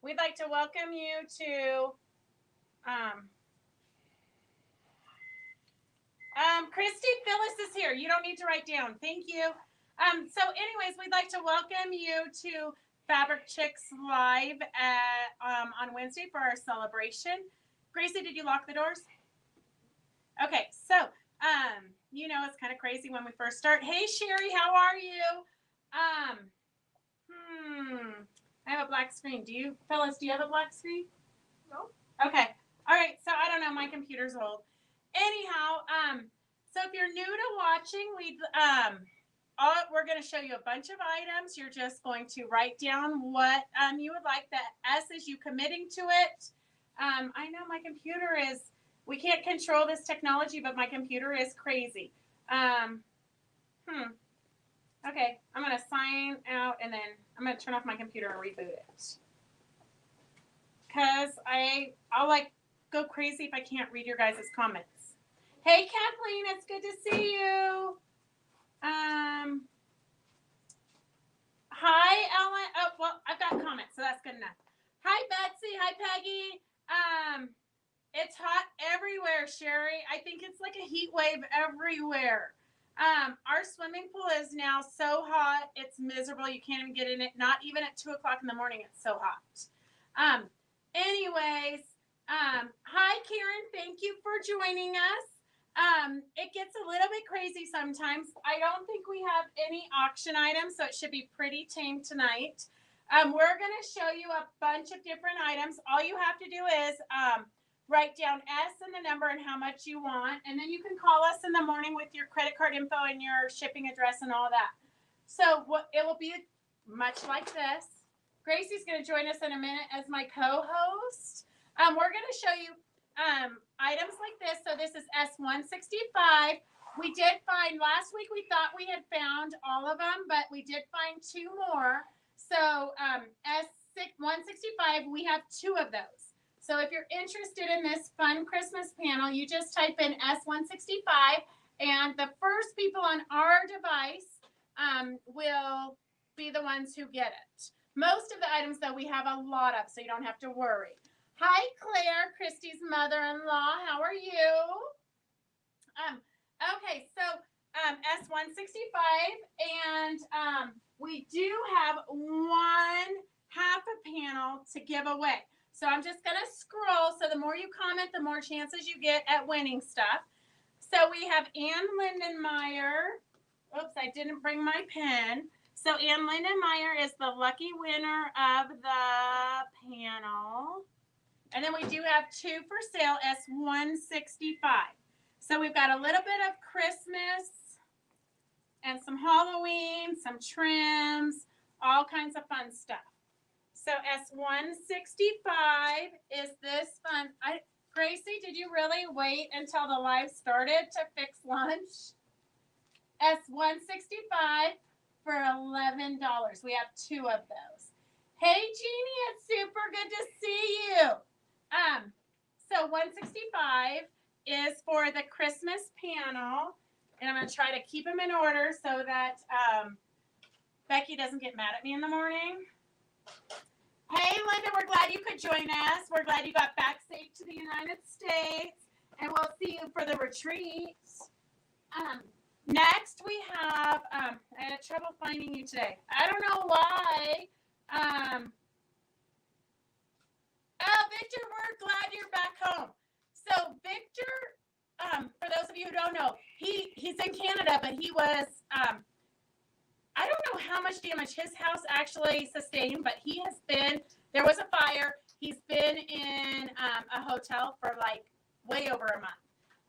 we'd like to welcome you to Christy Phyllis is here. You don't need to write down. Thank you. So anyways, we'd like to welcome you to Fabric Chicks Live on Wednesday for our celebration. Gracie, did you lock the doors? Okay, so it's kind of crazy when we first start. Hey Sherry, how are you? I have a black screen. Do you have a black screen? No. Okay. All right. So I don't know. My computer's old. Anyhow, so if you're new to watching, we're going to show you a bunch of items. You're just going to write down what you would like. The S is you committing to it. I know my computer is. We can't control this technology, but my computer is crazy. Okay, I'm going to sign out and then I'm going to turn off my computer and reboot it. Because I'll go crazy if I can't read your guys' comments. Hey, Kathleen, it's good to see you. Hi, Ellen. Oh, well, I've got comments, so that's good enough. Hi, Betsy. Hi, Peggy. It's hot everywhere, Sherry. I think it's like a heat wave everywhere. Our swimming pool is now so hot, it's miserable. You can't even get in it. Not even at 2 o'clock in the morning, it's so hot. Anyways, hi, Karen. Thank you for joining us. It gets a little bit crazy sometimes. I don't think we have any auction items, so it should be pretty tame tonight. We're going to show you a bunch of different items. All you have to do is write down S and the number and how much you want, and then you can call us in the morning with your credit card info and your shipping address and all that. So it will be much like this. Gracie's going to join us in a minute as my co-host. We're going to show you items like this. So this is S165. We did find, last week we thought we had found all of them, but we did find 2 more. So S165, we have 2 of those. So if you're interested in this fun Christmas panel, you just type in S165, and the first people on our device will be the ones who get it. Most of the items, though, we have a lot of, so you don't have to worry. Hi, Claire, Christy's mother-in-law. How are you? Okay, so S165, and we do have 1 half a panel to give away. So I'm just going to scroll. So the more you comment, the more chances you get at winning stuff. So we have Ann Lindenmeyer. Oops, I didn't bring my pen. So Ann Lindenmeyer is the lucky winner of the panel. And then we do have 2 for sale, S165. So we've got a little bit of Christmas and some Halloween, some trims, all kinds of fun stuff. So S165 is this fun. Gracie, did you really wait until the live started to fix lunch? S165 for $11. We have 2 of those. Hey, Jeannie, it's super good to see you. So 165 is for the Christmas panel, and I'm going to try to keep them in order so that Becky doesn't get mad at me in the morning. Hey, Linda, we're glad you could join us. We're glad you got back safe to the United States, and we'll see you for the retreat. Next, we have, I had trouble finding you today. I don't know why. Victor, we're glad you're back home. So, Victor, for those of you who don't know, he's in Canada, but he was, I don't know how much damage his house actually sustained, but there was a fire. He's been in a hotel for like way over a month.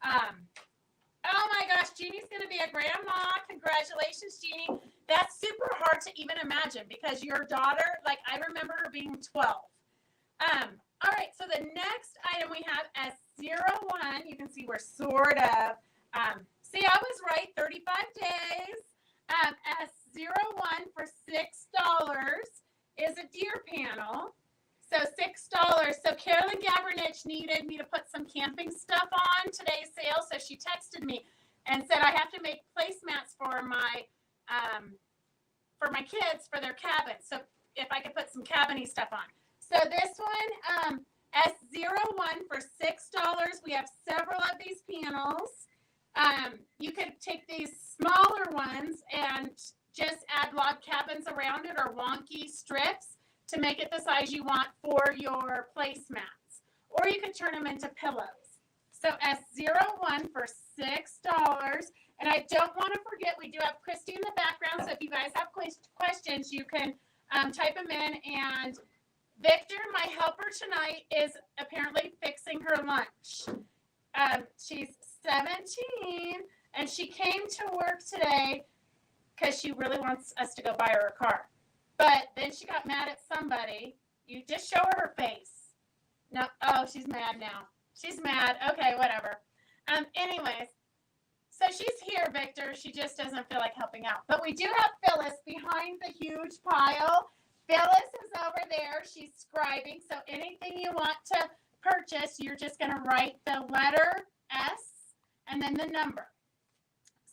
Oh my gosh, Jeannie's going to be a grandma. Congratulations, Jeannie. That's super hard to even imagine because your daughter, like I remember her being 12. All right, so the next item we have as 01, you can see we're sort of, see I was right, 35 days. As 01 for $6 is a deer panel. So $6. So Carolyn Gabernich needed me to put some camping stuff on today's sale. So she texted me and said I have to make placemats for my kids for their cabin. So if I could put some cabiny stuff on. So this one, S01 for $6. We have several of these panels. You could take these smaller ones and just add log cabins around it or wonky strips to make it the size you want for your placemats. Or you could turn them into pillows. So S01 for $6. And I don't want to forget, we do have Christy in the background. So if you guys have questions, you can type them in. And Victor, my helper tonight, is apparently fixing her lunch. She's 17, and she came to work today because she really wants us to go buy her a car. But then she got mad at somebody. You just show her face. No, oh, she's mad now. She's mad. Okay, whatever. Anyways, so she's here, Victor. She just doesn't feel like helping out. But we do have Phyllis behind the huge pile. Phyllis is over there. She's scribing. So anything you want to purchase, you're just going to write the letter S and then the number.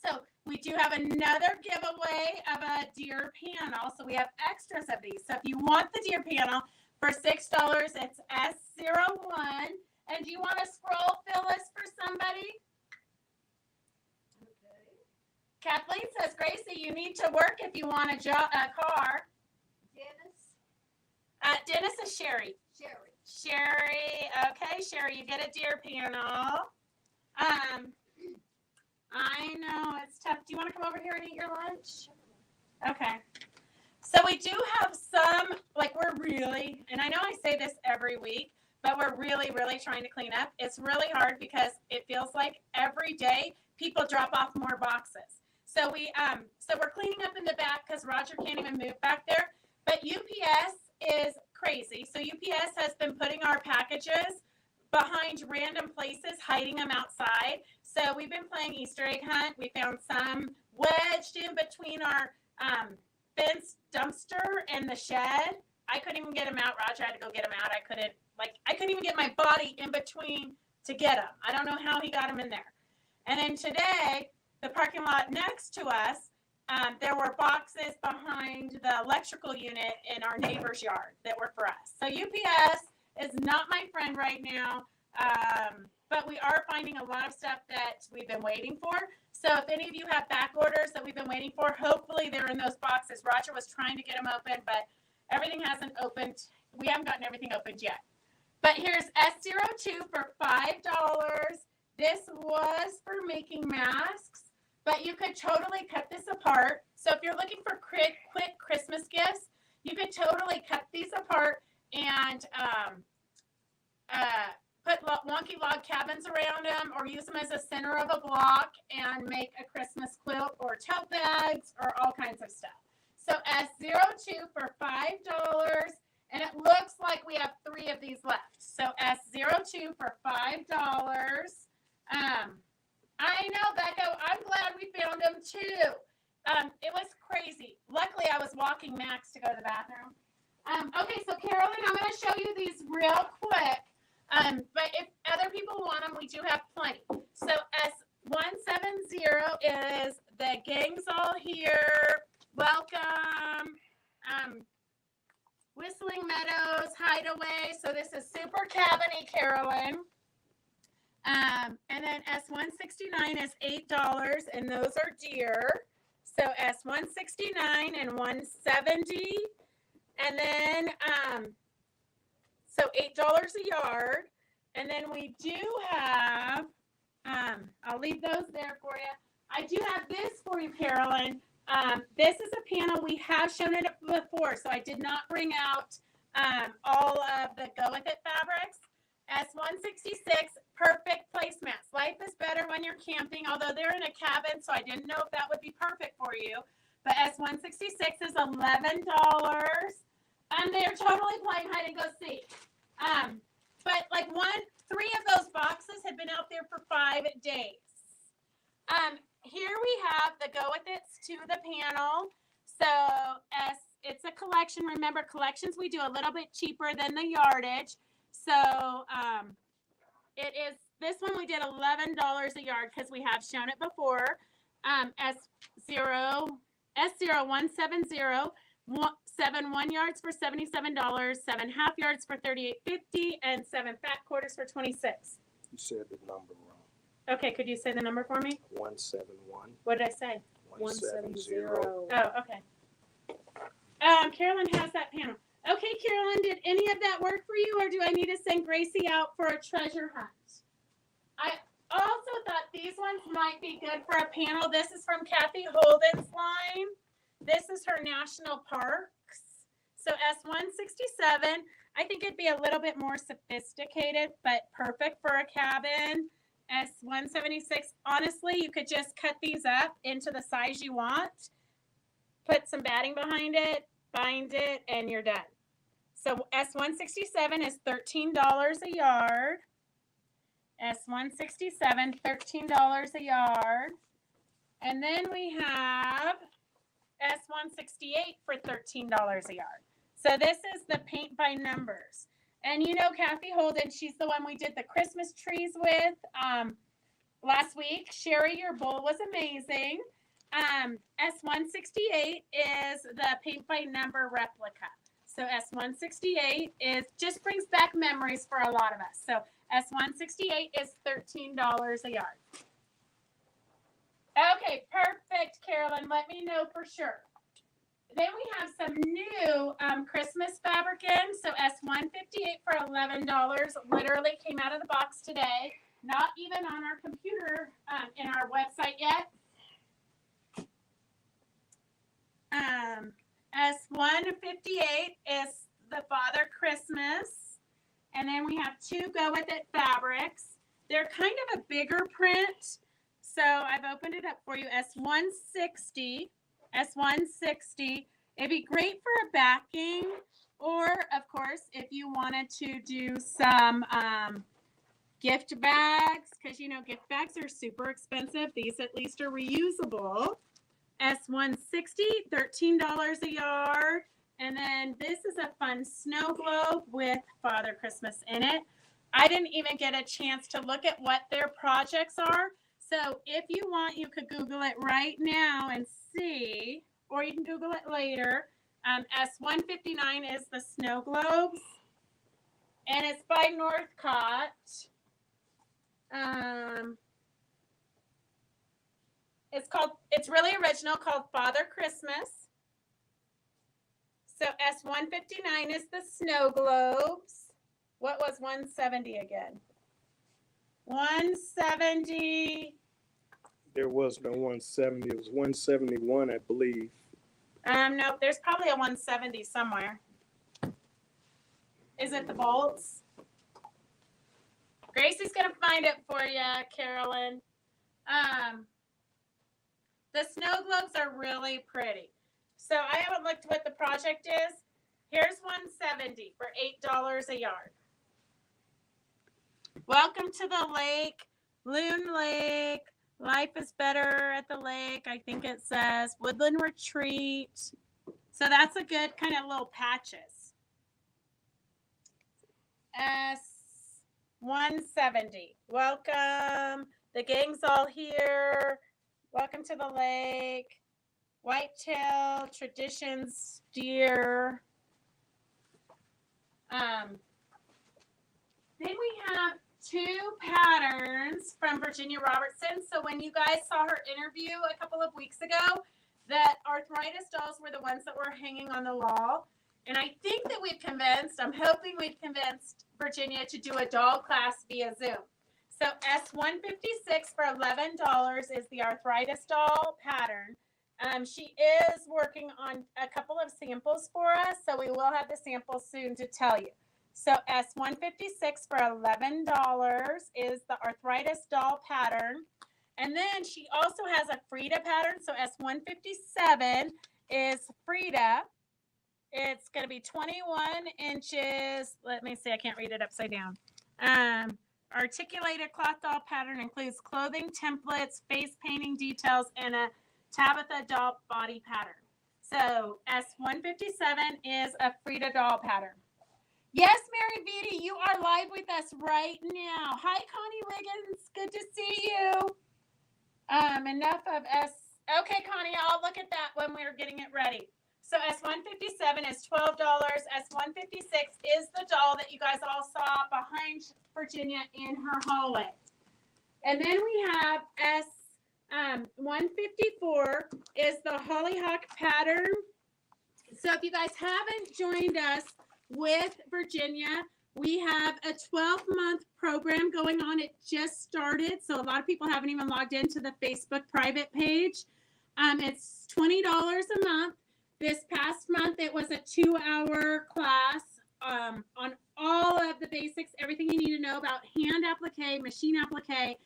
So we do have another giveaway of a deer panel. So we have extras of these. So if you want the deer panel for $6, it's S01. And do you want to scroll, Phyllis, for somebody? Okay. Kathleen says, Gracie, you need to work if you want a car. Dennis is Sherry. Sherry. Okay, Sherry, you get a deer panel. I know it's tough. Do you want to come over here and eat your lunch? Okay. So we do have some, like we're really, and I know I say this every week, but we're really, really trying to clean up. It's really hard because it feels like every day people drop off more boxes. So we're cleaning up in the back because Roger can't even move back there. But UPS is crazy. So UPS has been putting our packages behind random places, hiding them outside. So we've been playing Easter egg hunt. We found some wedged in between our fenced dumpster and the shed. I couldn't even get them out. Roger had to go get them out. I couldn't even get my body in between to get them. I don't know how he got them in there. And then today, the parking lot next to us, there were boxes behind the electrical unit in our neighbor's yard that were for us. So UPS is not my friend right now, but we are finding a lot of stuff that we've been waiting for. So if any of you have back orders that we've been waiting for, hopefully they're in those boxes. Roger was trying to get them open, but everything hasn't opened. We haven't gotten everything opened yet. But here's S02 for $5. This was for making masks, but you could totally cut this apart. So if you're looking for quick Christmas gifts, you could totally cut these apart and put wonky log cabins around them or use them as a center of a block and make a Christmas quilt or tote bags or all kinds of stuff. So S02 for $5. And it looks like we have 3 of these left. So S02 for $5. I know, Becca. I'm glad we found them too. It was crazy. Luckily, I was walking Max to go to the bathroom. Okay, so Carolyn, I'm going to show you these real quick. But if other people want them, we do have plenty. So S170 is the gang's all here. Welcome. Whistling Meadows Hideaway. So this is super cabiny, Carolyn. And then S169 is $8, and those are deer. So S169 and 170. And then, so $8 a yard. And then we do have, I'll leave those there for you. I do have this for you, Carolyn. This is a panel. We have shown it before, so I did not bring out all of the Go With It fabrics. S166, perfect placemats. Life is better when you're camping, although they're in a cabin, so I didn't know if that would be perfect for you. But S166 is $11. And they're totally playing hide and go seek. But like 3 of those boxes had been out there for 5 days. Here we have the Go With It's to the panel. So it's a collection. Remember, collections we do a little bit cheaper than the yardage. So it is, this one we did $11 a yard because we have shown it before. S0170, 7 1 yards for $77, 7 half yards for $38.50, and 7 fat quarters for $26. You said the number wrong. Okay, could you say the number for me? 171. What did I say? 170. Oh, okay. Carolyn has that panel. Okay, Carolyn, did any of that work for you, or do I need to send Gracie out for a treasure hunt? I also thought these ones might be good for a panel. This is from Kathy Holden's line. This is her national parks. So S167, I think it'd be a little bit more sophisticated, but perfect for a cabin. S176, honestly, you could just cut these up into the size you want, put some batting behind it, bind it, and you're done. So S167 is $13 a yard. S167, $13 a yard. And then we have S168 for $13 a yard. So this is the paint by numbers. And you know Kathy Holden, she's the one we did the Christmas trees with last week. Sherry, your bowl was amazing. S168 is the paint by number replica. So S168 just brings back memories for a lot of us. So S168 is $13 a yard. Okay, perfect, Carolyn. Let me know for sure. Then we have some new Christmas fabric in. So S158 for $11. Literally came out of the box today. Not even on our computer in our website yet. S158 is the Father Christmas. And then we have two Go With It fabrics. They're kind of a bigger print. So I've opened it up for you. S160. S160. It'd be great for a backing. Or, of course, if you wanted to do some gift bags. Because, you know, gift bags are super expensive. These at least are reusable. S160, $13 a yard. And then this is a fun snow globe with Father Christmas in it. I didn't even get a chance to look at what their projects are. So if you want, you could Google it right now and see, or you can Google it later. S159 is the snow globes. And it's by Northgate. It's really original, called Father Christmas. So S159 is the snow globes. What was 170 again? 170. There was no 170. It was 171, I believe. No, there's probably a 170 somewhere. Is it the bolts? Gracie's going to find it for you, Carolyn. The snow globes are really pretty. So I haven't looked what the project is. Here's 170 for $8 a yard. Welcome to the lake, Loon Lake. Life is better at the lake. I think it says Woodland Retreat. So that's a good kind of little patches. S170. Welcome. The gang's all here. Welcome to the lake. Whitetail, traditions, deer. Then we have two patterns from Virginia Robertson. So when you guys saw her interview a couple of weeks ago, that arthritis dolls were the ones that were hanging on the wall. And I think that I'm hoping we've convinced Virginia to do a doll class via Zoom. So S156 for $11 is the arthritis doll pattern. She is working on a couple of samples for us, so we will have the samples soon to tell you. So S156 for $11 is the arthritis doll pattern. And then she also has a Frida pattern. So S157 is Frida. It's going to be 21 inches. Let me see. I can't read it upside down. Articulated cloth doll pattern includes clothing, templates, face painting details, and a Tabitha doll body pattern. So S157 is a Frida doll pattern. Yes, Mary Beatty, you are live with us right now. Hi, Connie Wiggins. Good to see you. Enough of S. Okay, Connie, I'll look at that when we're getting it ready. So S157 is $12. S156 is the doll that you guys all saw behind Virginia in her hallway. And then we have S154 is the Hollyhock pattern. So if you guys haven't joined us with Virginia, we have a 12-month program going on. It just started, so a lot of people haven't even logged into the Facebook private page. It's $20 a month. This past month, it was a 2-hour class on all of the basics, everything you need to know about hand applique, machine applique.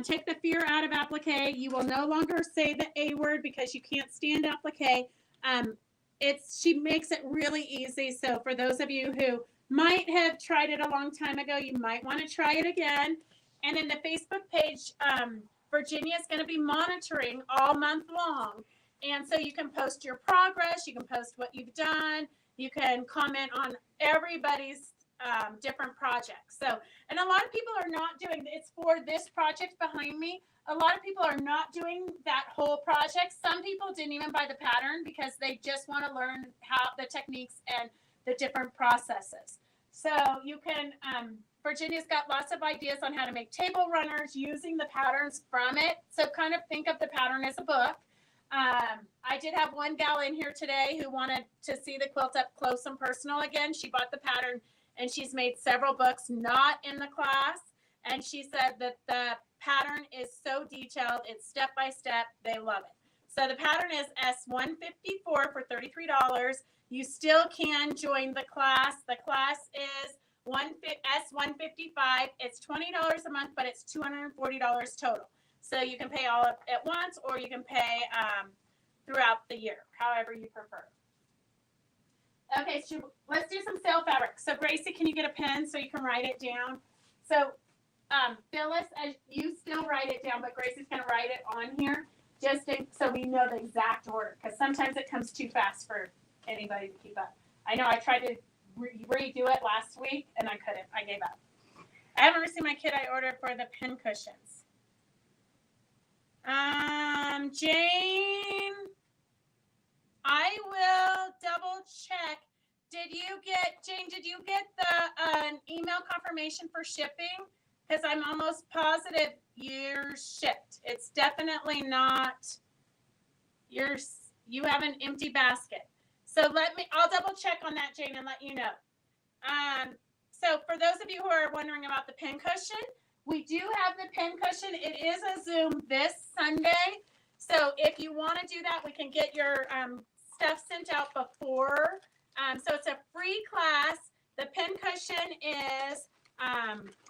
Take the fear out of applique. You will no longer say the A word because you can't stand applique. She makes it really easy. So for those of you who might have tried it a long time ago, you might want to try it again. And in the Facebook page, Virginia is going to be monitoring all month long. And so you can post your progress. You can post what you've done. You can comment on everybody's different projects. So, and a lot of people are not doing, it's for this project behind me. A lot of people are not doing that whole project. Some people didn't even buy the pattern because they just want to learn how the techniques and the different processes. So you can, Virginia's got lots of ideas on how to make table runners using the patterns from it. So kind of think of the pattern as a book. I did have one gal in here today who wanted to see the quilt up close and personal again. She bought the pattern and she's made several books not in the class. And she said that the pattern is so detailed. It's step by step. They love it. So the pattern is S154 for $33. You still can join the class. The class is S155. It's $20 a month, but it's $240 total. So you can pay all at once, or you can pay throughout the year, however you prefer. Okay, so let's do some sale fabric. So Gracie, can you get a pen so you can write it down? So Phyllis, as you still write it down, but Gracie's going to write it on here so we know the exact order, because sometimes it comes too fast for anybody to keep up. I know I tried to redo it last week, and I couldn't. I gave up. I haven't received my kit I ordered for the pin cushions. Jane, I will double check. Did you get the email confirmation for shipping? Because I'm almost positive you're shipped. It's definitely not yours. You have an empty basket. So I'll double check on that, Jane, and let you know. So for those of you who are wondering about the pin cushion, we do have the pin cushion. It is a Zoom this Sunday. So if you want to do that, we can get your stuff sent out before. So it's a free class. The pin cushion is,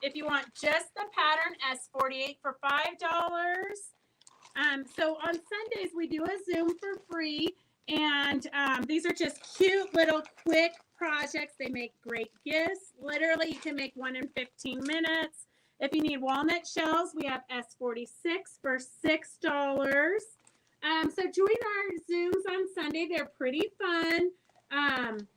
if you want just the pattern, S48 for $5. So on Sundays, we do a Zoom for free. And these are just cute little quick projects. They make great gifts. Literally, you can make one in 15 minutes. If you need walnut shells, we have S46 for $6. So join our Zooms on Sunday. They're pretty fun, and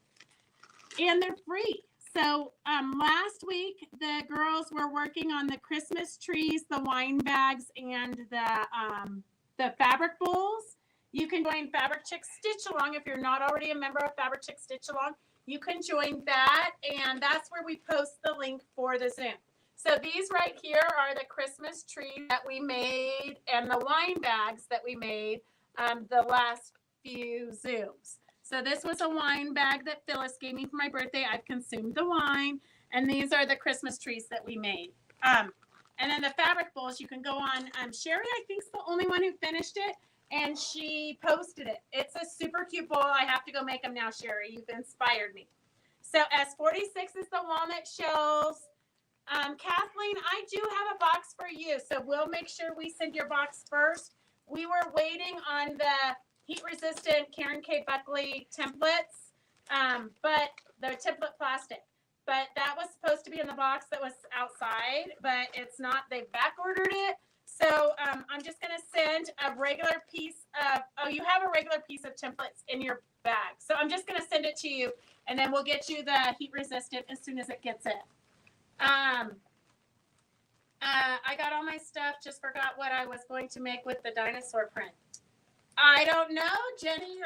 they're free. So last week, the girls were working on the Christmas trees, the wine bags, and the fabric bowls. You can join Fabric Chick Stitch Along if you're not already a member of Fabric Chick Stitch Along. You can join that, and that's where we post the link for the Zoom. So these right here are the Christmas tree that we made and the wine bags that we made the last few Zooms. So this was a wine bag that Phyllis gave me for my birthday. I've consumed the wine. And these are the Christmas trees that we made. And then the fabric bowls, you can go on. Sherry, I think, is the only one who finished it. And she posted it. It's a super cute bowl. I have to go make them now, Sherry. You've inspired me. So S46 is the walnut shells. Kathleen, I do have a box for you. So we'll make sure we send your box first. We were waiting on the heat-resistant Karen K. Buckley templates, but the template plastic. But that was supposed to be in the box that was outside, but it's not. They back-ordered it. So I'm just going to send a regular piece of, you have a regular piece of templates in your bag. So I'm just going to send it to you, and then we'll get you the heat-resistant as soon as it gets in. I got all my stuff, just forgot what I was going to make with the dinosaur print. I don't know, Jenny.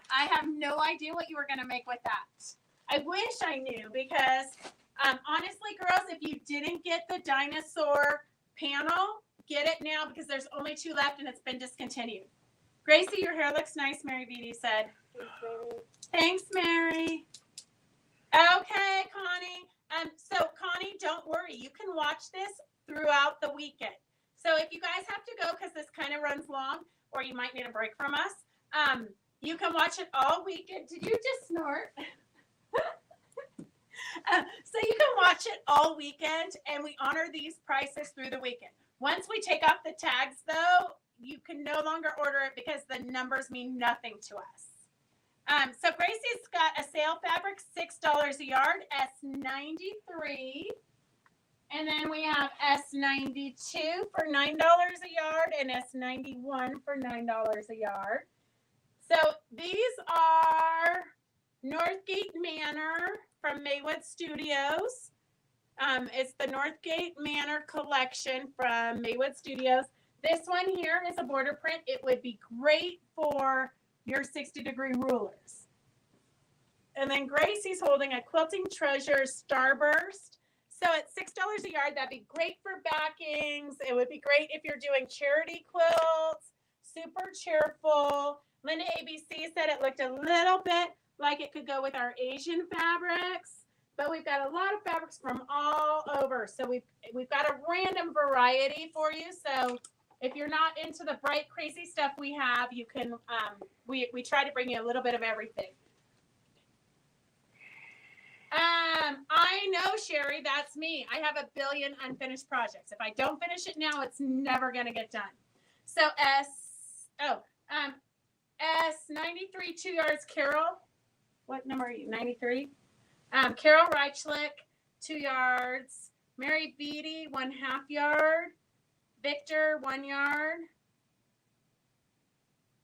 I have no idea what you were going to make with that. I wish I knew because, honestly, girls, if you didn't get the dinosaur panel, get it now because there's only 2 left and it's been discontinued. Gracie, your hair looks nice, Mary Beatty said. Thanks, Mary. Okay, Connie. So, Connie, don't worry. You can watch this throughout the weekend. So if you guys have to go because this kind of runs long, or you might need a break from us, you can watch it all weekend. Did you just snort? So you can watch it all weekend, and we honor these prices through the weekend. Once we take off the tags, though, you can no longer order it because the numbers mean nothing to us. So Gracie's got a sale fabric, $6 a yard, S93. And then we have S92 for $9 a yard and S91 for $9 a yard. So these are Northgate Manor from Maywood Studios. It's the Northgate Manor collection from Maywood Studios. This one here is a border print. It would be great for your 60-degree rulers. And then Gracie's holding a Quilting Treasures Starburst. So at $6 a yard, that'd be great for backings. It would be great if you're doing charity quilts, super cheerful. Linda ABC said it looked a little bit like it could go with our Asian fabrics, but we've got a lot of fabrics from all over. So we've got a random variety for you. So if you're not into the bright, crazy stuff we have, you can, we try to bring you a little bit of everything. I know, Sherry, that's me. I have a billion unfinished projects. If I don't finish it now, it's never going to get done. So S93, 2 yards, Carol. What number are you? 93? Carol Reichlich, 2 yards. Mary Beatty, 1/2 yard. Victor, 1 yard.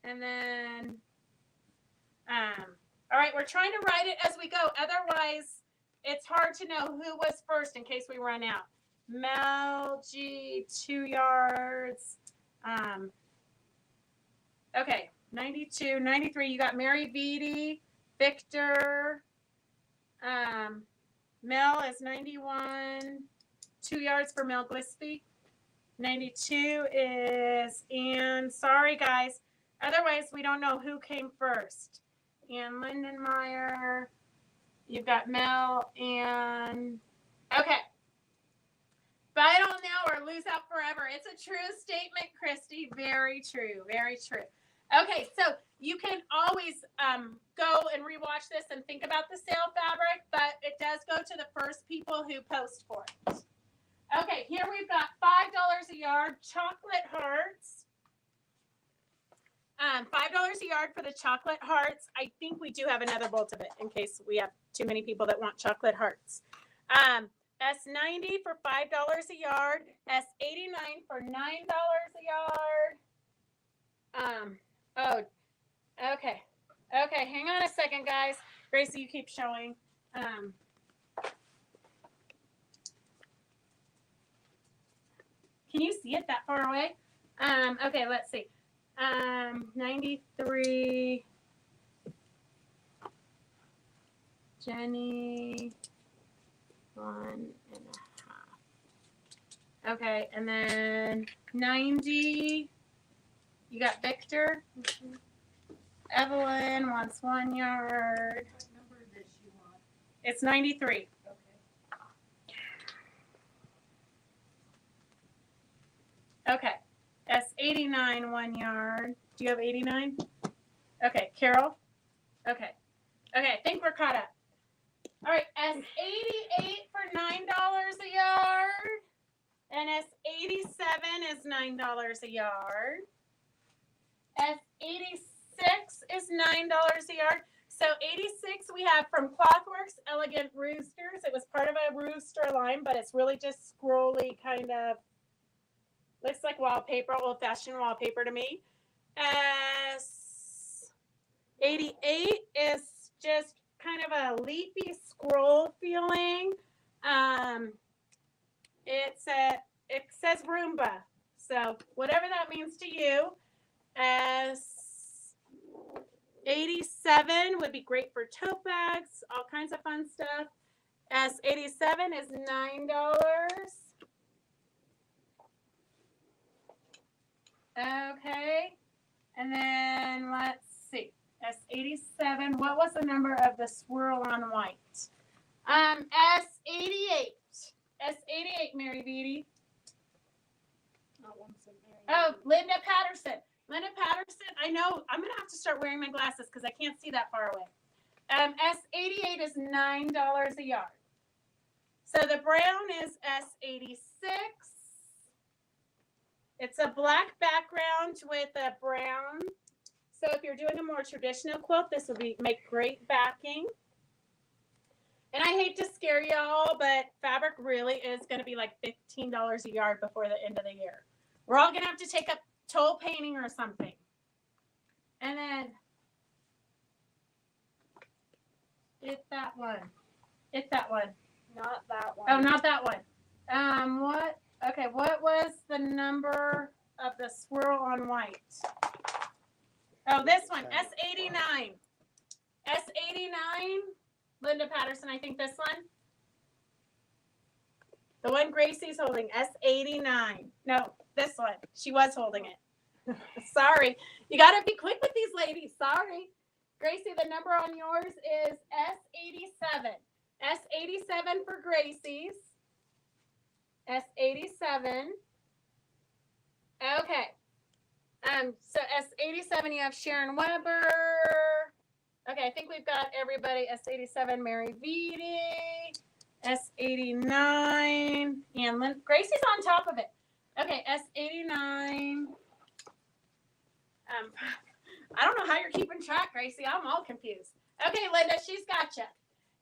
And then, all right, we're trying to write it as we go. Otherwise, it's hard to know who was first in case we run out. Mel G, 2 yards. Okay, 92, 93. You got Mary Beatty, Victor. Mel is 91, 2 yards for Mel Glisby. 92 is Ann. Sorry, guys. Otherwise, we don't know who came first. Ann Lindenmeyer. You've got Mel and okay. Buy it all now or lose out forever. It's a true statement, Christy. Very true. Very true. Okay, so you can always go and rewatch this and think about the sale fabric, but it does go to the first people who post for it. Okay, here we've got $5 a yard chocolate hearts. $5 a yard for the chocolate hearts. I think we do have another bolt of it in case we have too many people that want chocolate hearts. S90 for $5 a yard. S89 for $9 a yard. Oh, okay. Okay, hang on a second, guys. Gracie, you keep showing. Can you see it that far away? Okay, let's see. 93. Jenny. 1.5. Okay, and then 90. You got Victor. Evelyn wants 1 yard. What number does she want? It's 93. Okay. S89, 1 yard. Do you have 89? Okay, Carol. Okay. Okay, I think we're caught up. All right, S88 for $9 a yard. And S87 is $9 a yard. S86 is $9 a yard. So 86 we have from Clothworks Elegant Roosters. It was part of a rooster line, but it's really just scrolly kind of, looks like wallpaper, old-fashioned wallpaper to me. S88 is just kind of a leafy scroll feeling. It says Roomba. So whatever that means to you. S S87 would be great for tote bags, all kinds of fun stuff. S87 is $9. Okay. And then let's see. S87. What was the number of the swirl on white? S88. S88, Mary Beatty. Oh, Linda Patterson. Linda Patterson. I know. I'm going to have to start wearing my glasses because I can't see that far away. S88 is $9 a yard. So the brown is S86. It's a black background with a brown. So if you're doing a more traditional quilt, this will make great backing. And I hate to scare y'all, but fabric really is going to be like $15 a yard before the end of the year. We're all going to have to take up toll painting or something. And then it's that one. It's that one. Not that one. Oh, not that one. What? Okay, what was the number of the swirl on white? Oh, this one. S89. S89. Linda Patterson, I think this one. The one Gracie's holding. S89. No, this one. She was holding it. Sorry. You got to be quick with these ladies. Sorry. Gracie, the number on yours is S87. S87 for Gracie's. S87. Okay. So S87, you have Sharon Weber. Okay, I think we've got everybody. S87, Mary Beatty. S89. And Gracie's on top of it. Okay, S89. I don't know how you're keeping track, Gracie. I'm all confused. Okay, Linda, she's got you.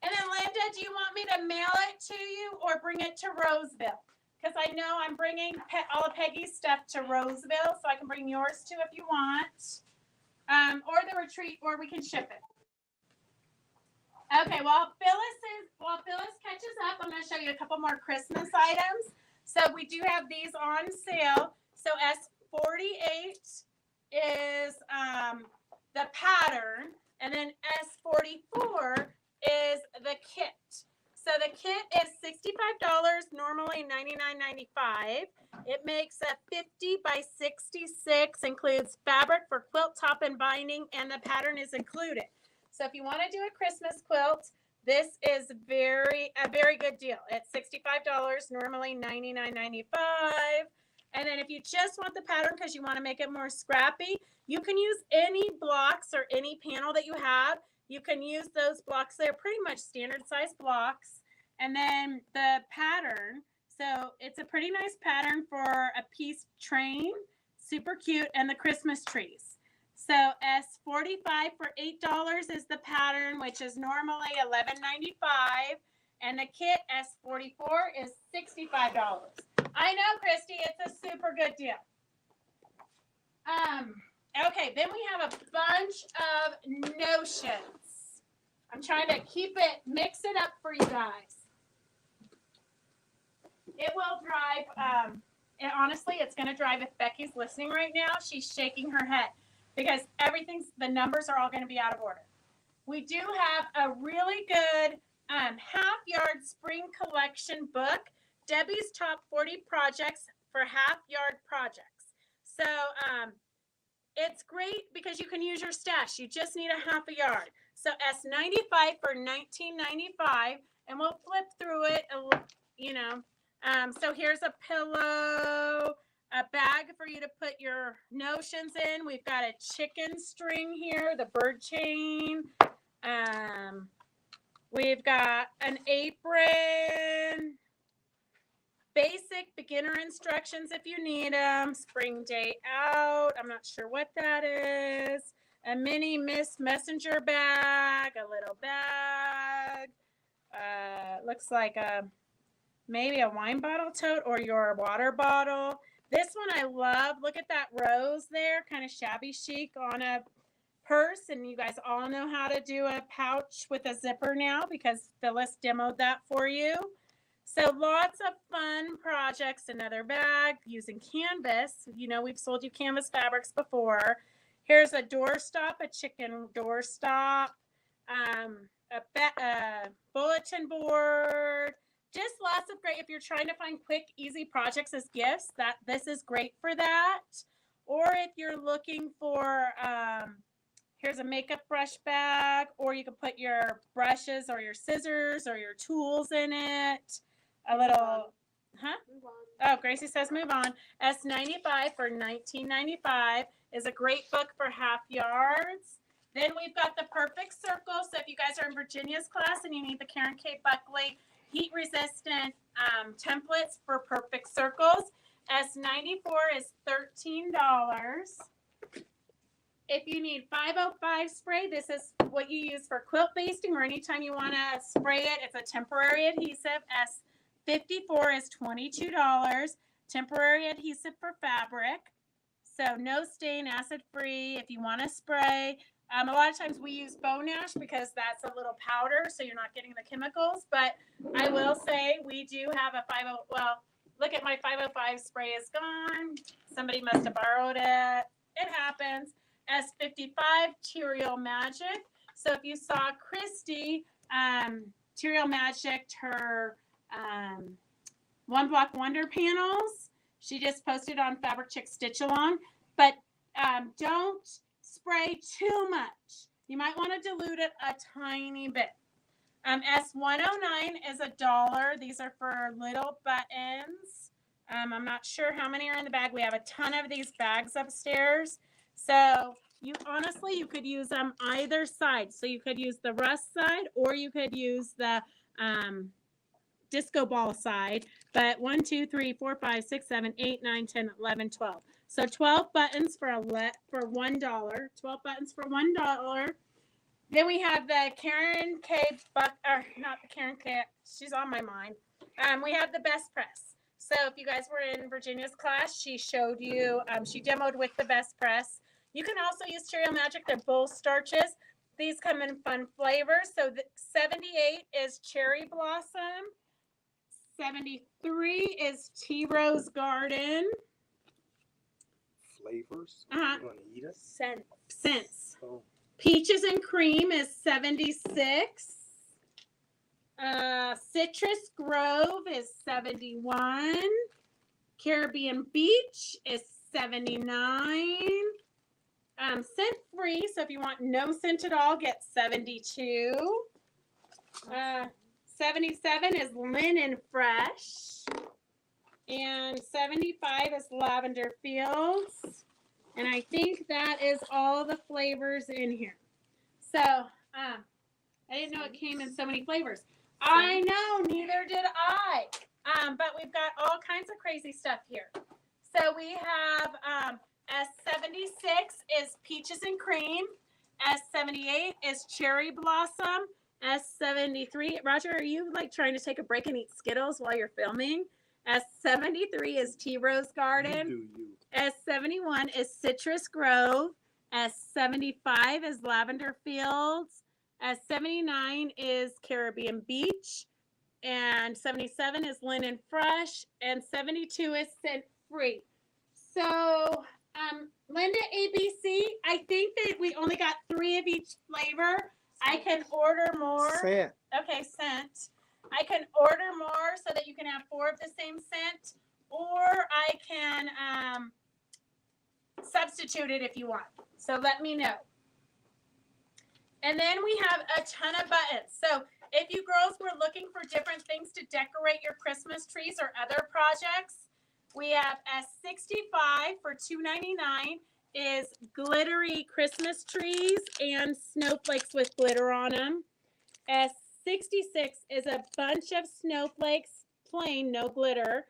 And then, Linda, do you want me to mail it to you or bring it to Roseville? Because I know I'm bringing all of Peggy's stuff to Roseville, so I can bring yours too if you want. Or the retreat, or we can ship it. Okay, while Phyllis catches up, I'm going to show you a couple more Christmas items. So we do have these on sale. So S48 is the pattern, and then S44 is the kit. So the kit is $65, normally $99.95. It makes a 50 by 66, includes fabric for quilt top and binding, and the pattern is included. So if you want to do a Christmas quilt, this is a very good deal. It's $65, normally $99.95. And then if you just want the pattern because you want to make it more scrappy, you can use any blocks or any panel that you have. You can use those blocks. They're pretty much standard size blocks. And then the pattern, so it's a pretty nice pattern for a peace train, super cute, and the Christmas trees. So S45 for $8 is the pattern, which is normally $11.95. And the kit S44 is $65. I know, Christy, it's a super good deal. Okay, then we have a bunch of notions. I'm trying to mix it up for you guys. It will drive, honestly, it's going to drive, if Becky's listening right now, she's shaking her head because the numbers are all going to be out of order. We do have a really good half-yard spring collection book, Debbie's Top 40 Projects for Half-Yard Projects. So it's great because you can use your stash. You just need a half a yard. So S95 for $19.95, and we'll flip through it, so here's a pillow, a bag for you to put your notions in. We've got a chicken string here, the bird chain. We've got an apron, basic beginner instructions if you need them, spring day out, I'm not sure what that is, a mini Miss Messenger bag, a little bag, looks like maybe a wine bottle tote or your water bottle. This one I love. Look at that rose there, kind of shabby chic on a purse. And you guys all know how to do a pouch with a zipper now because Phyllis demoed that for you. So lots of fun projects. Another bag using canvas. You know, we've sold you canvas fabrics before. Here's a doorstop, a chicken doorstop, a bulletin board. Just lots of great. If you're trying to find quick, easy projects as gifts, this is great for that. Or if you're looking for, here's a makeup brush bag, or you can put your brushes or your scissors or your tools in it. A little, huh? Move on. Oh, Gracie says move on. S95 for $19.95 is a great book for half yards. Then we've got the perfect circle. So if you guys are in Virginia's class and you need the Karen K. Buckley heat resistant templates for perfect circles, S94 is $13. If you need 505 spray, this is what you use for quilt basting or anytime you want to spray it. It's a temporary adhesive. S54 is $22. Temporary adhesive for fabric. So no stain, acid free. If you want to spray, a lot of times we use bone ash because that's a little powder, so you're not getting the chemicals. But I will say we do have a 50. Well, look at my 505 spray is gone. Somebody must have borrowed it. It happens. S55 Terial Magic. So if you saw Christy,Terial Magic, her One Block Wonder panels, she just posted on Fabric Chick Stitch Along. But don't spray too much. You might want to dilute it a tiny bit. S109 is $1. These are for little buttons. I'm not sure how many are in the bag. We have a ton of these bags upstairs. So you could use them either side. So you could use the rust side or you could use the disco ball side. But 1, 2, 3, 4, 5, 6, 7, 8, 9, 10, 11, 12. So 12 buttons for $1. 12 buttons for $1. Then we have the Karen K. Not the Karen K. She's on my mind. We have the Best Press. So if you guys were in Virginia's class, she showed you, she demoed with the Best Press. You can also use Terrial Magic. They're both starches. These come in fun flavors. So the 78 is Cherry Blossom. 73 is Tea Rose Garden. Flavors? Uh-huh. You want to eat it? Scents. Oh. Peaches and Cream is 76. Citrus Grove is 71. Caribbean Beach is 79. Scent free, so if you want no scent at all, get 72. 77 is Linen Fresh. And 75 is Lavender Fields. And I think that is all the flavors in here. So, I didn't know it came in so many flavors. I know, neither did I. But we've got all kinds of crazy stuff here. So we have S76 is Peaches and Cream. S78 is Cherry Blossom. S73, Roger, are you like trying to take a break and eat Skittles while you're filming? S73 is Tea Rose Garden. You do you. S71 is Citrus Grove. S75 is Lavender Fields. S79 is Caribbean Beach. And 77 is Linen Fresh. And 72 is Scent Free. So, Linda ABC, I think that we only got 3 of each flavor. I can order more. Scent. Okay, scent. I can order more so that you can have 4 of the same scent, or I can substitute it if you want. So let me know. And then we have a ton of buttons. So if you girls were looking for different things to decorate your Christmas trees or other projects, we have S65 for $2.99 is glittery Christmas trees and snowflakes with glitter on them. S66 is a bunch of snowflakes, plain, no glitter.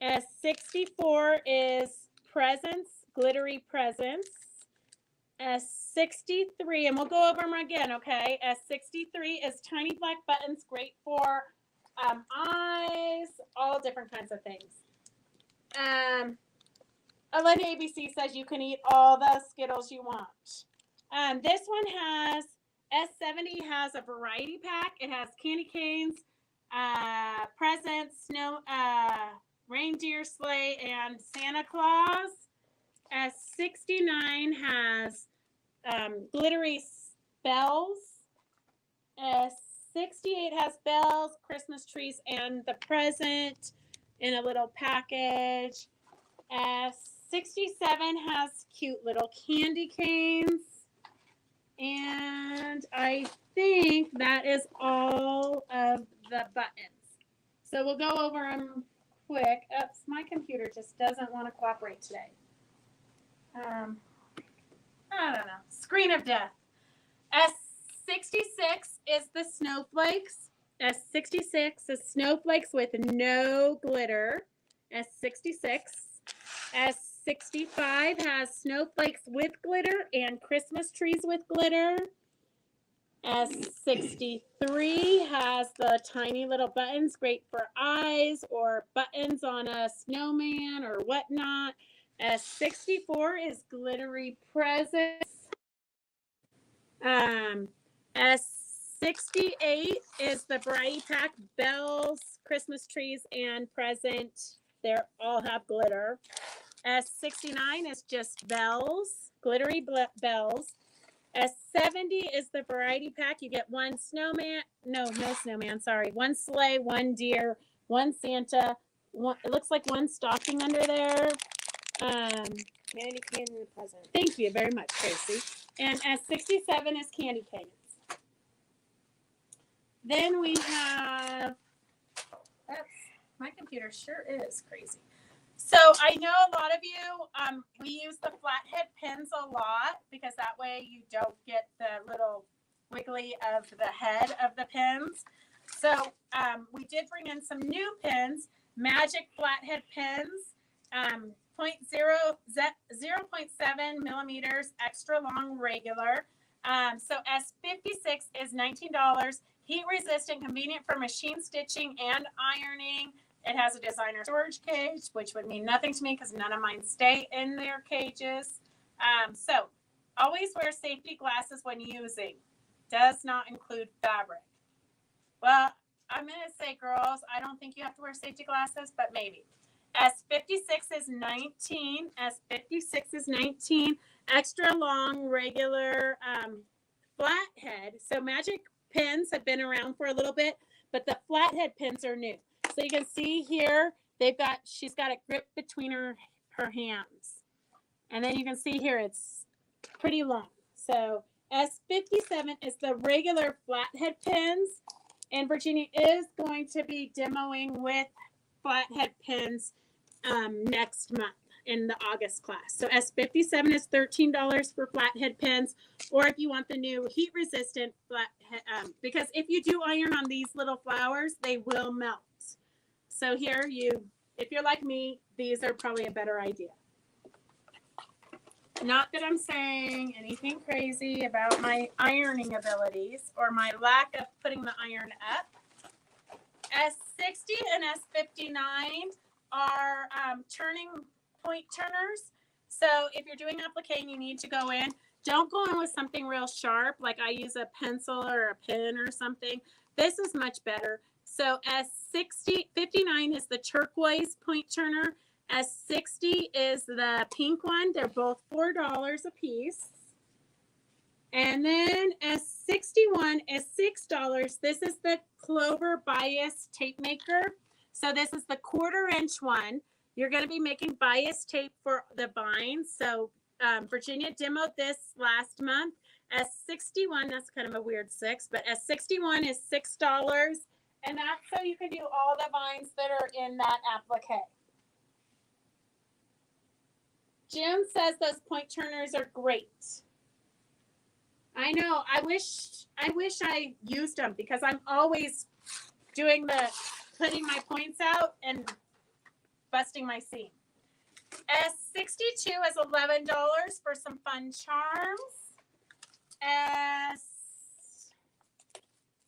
S64 is presents, glittery presents. S63, and we'll go over them again, okay? S63 is tiny black buttons, great for eyes, all different kinds of things. Linda ABC says you can eat all the Skittles you want. This one has, S70 has a variety pack. It has candy canes, presents, snow, reindeer sleigh, and Santa Claus. S69 has glittery bells. 68 has bells, Christmas trees, and the present in a little package. 67 has cute little candy canes. And I think that is all of the buttons. So we'll go over them quick. Oops, my computer just doesn't want to cooperate today. I don't know. Screen of death. S66 is the snowflakes. S66 is snowflakes with no glitter. S66. S65 has snowflakes with glitter and Christmas trees with glitter. S63 has the tiny little buttons, great for eyes or buttons on a snowman or whatnot. S64 is glittery presents. S68 is the variety pack, bells, Christmas trees, and present. They all have glitter. S69 is just bells, glittery bells. S70 is the variety pack. You get one snowman, no snowman, sorry. One sleigh, one deer, one Santa. It looks like one stocking under there. Candy cane and a present. Thank you very much, Tracy. And S67 is candy canes. Then we have, my computer sure is crazy. So I know a lot of you, we use the flathead pins a lot because that way you don't get the little wiggly of the head of the pins. So we did bring in some new pins, magic flathead pins, 0.7 millimeters, extra long, regular. So S56 is $19, heat resistant, convenient for machine stitching and ironing. It has a designer storage cage, which would mean nothing to me because none of mine stay in their cages. So always wear safety glasses when using. Does not include fabric. Well, I'm going to say, girls, I don't think you have to wear safety glasses, but maybe. S56 is $19. S56 is $19. Extra long, regular flathead. So magic pins have been around for a little bit, but the flathead pins are new. So you can see here, she's got it gripped between her hands. And then you can see here, it's pretty long. So S57 is the regular flathead pins. And Virginia is going to be demoing with flathead pins next month in the August class. So S57 is $13 for flathead pins, or if you want the new heat resistant flathead, because if you do iron on these little flowers, they will melt. So here if you're like me, these are probably a better idea. Not that I'm saying anything crazy about my ironing abilities or my lack of putting the iron up. S60 and S59 are turning point turners. So if you're doing applique and you need to go in, don't go in with something real sharp, like I use a pencil or a pen or something. This is much better. So S59 is the turquoise point turner. S60 is the pink one. They're both $4 a piece. And then S61 is $6. This is the Clover bias tape maker. So this is the 1/4 inch one. You're going to be making bias tape for the binds. So Virginia demoed this last month. S61, that's kind of a weird 6, but S61 is $6. And that's so you can do all the vines that are in that applique. Jim says those point turners are great. I know. I wish I used them because I'm always doing putting my points out and busting my seam. S62 is $11 for some fun charms.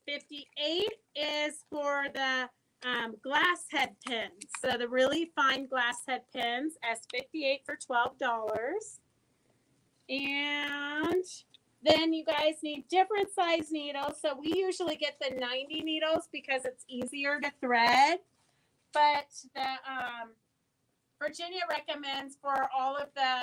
S58 is for the glass head pins. So the really fine glass head pins, S58 for $12. And then you guys need different size needles. So we usually get the 90 needles because it's easier to thread. But the Virginia recommends for all of the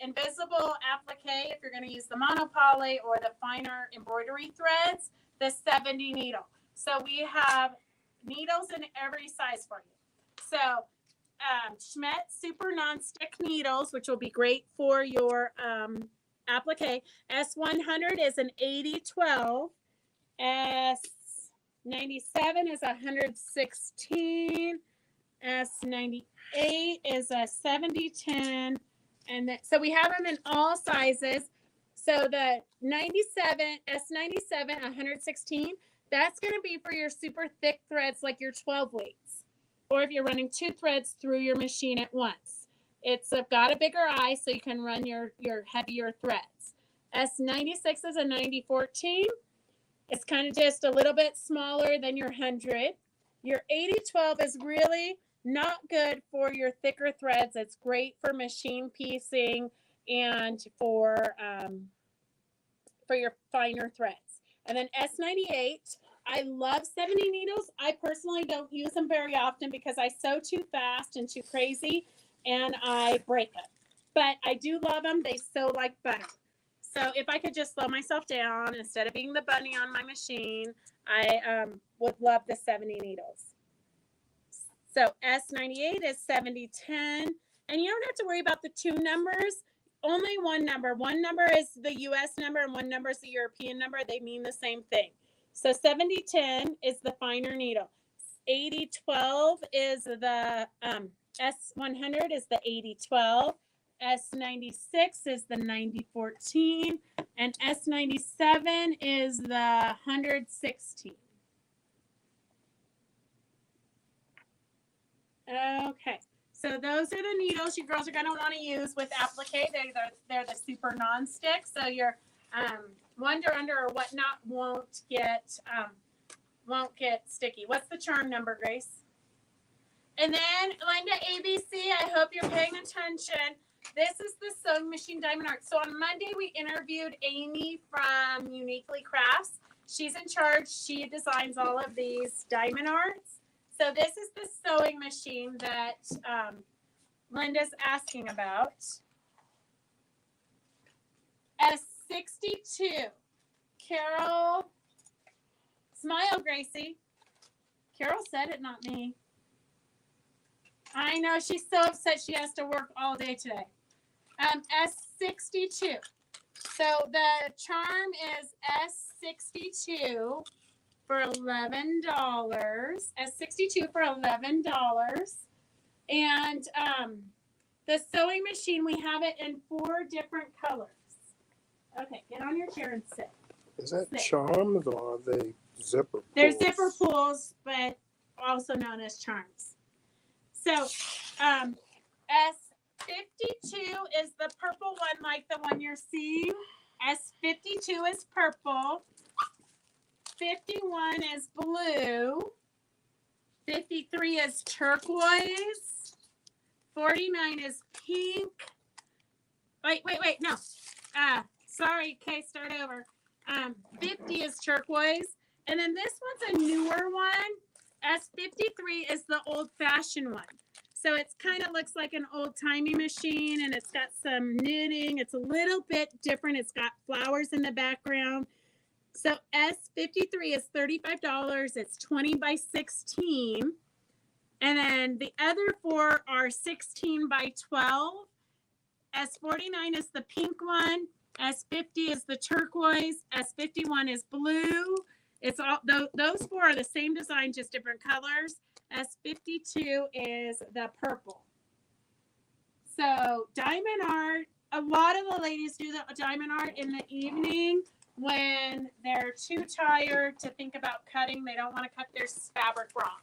invisible applique, if you're going to use the monopoly or the finer embroidery threads, the 70 needle. So we have needles in every size for you. So Schmidt Super Non-Stick needles, which will be great for your applique. S100 is an 80-12. S97 is 116. S98 is a 70-10. And so we have them in all sizes. So the 97, S97, 116, that's going to be for your super thick threads like your 12 weights. Or if you're running 2 threads through your machine at once. It's got a bigger eye so you can run your heavier threads. S96 is a 90-14. It's kind of just a little bit smaller than your 100. Your 80-12 is really not good for your thicker threads. It's great for machine piecing and for your finer threads. And then S98, I love 70 needles. I personally don't use them very often because I sew too fast and too crazy and I break them. But I do love them. They sew like butter. So if I could just slow myself down instead of being the bunny on my machine, I would love the 70 needles. So S98 is 70-10. And you don't have to worry about the 2 numbers. Only one number. One number is the US number and one number is the European number. They mean the same thing. So 70-10 is the finer needle. 80-12 is the S100 is the 80-12. S96 is the 90-14. And S97 is the 116. Okay. So those are the needles you girls are going to want to use with applique. They're the super non-stick. So your Wonder Under or whatnot won't get sticky. What's the charm number, Grace? And then Linda ABC, I hope you're paying attention. This is the sewing machine diamond art. So on Monday we interviewed Amy from Uniquely Crafts. She's in charge. She designs all of these diamond arts. So this is the sewing machine that Linda's asking about. S62. Carol, smile, Gracie. Carol said it, not me. I know, she's so upset she has to work all day today. S62. So the charm is S62 for $11. S62 for $11. And the sewing machine, we have it in 4 different colors. Okay, get on your chair and sit. Is that charms or are they zipper pulls? They're zipper pulls, but also known as charms. So S52 is the purple one, like the one you're seeing. S52 is purple. 51 is blue. 53 is turquoise. 49 is pink. Wait, no. Sorry, okay, start over. 50 is turquoise. And then this one's a newer one. S53 is the old-fashioned one. So it kind of looks like an old-timey machine, and it's got some knitting. It's a little bit different. It's got flowers in the background. So S53 is $35. It's 20 by 16. And then the other 4 are 16 by 12. S49 is the pink one. S50 is the turquoise. S51 is blue. It's all those 4 are the same design, just different colors. S52 is the purple. So diamond art, a lot of the ladies do the diamond art in the evening when they're too tired to think about cutting. They don't want to cut their fabric wrong.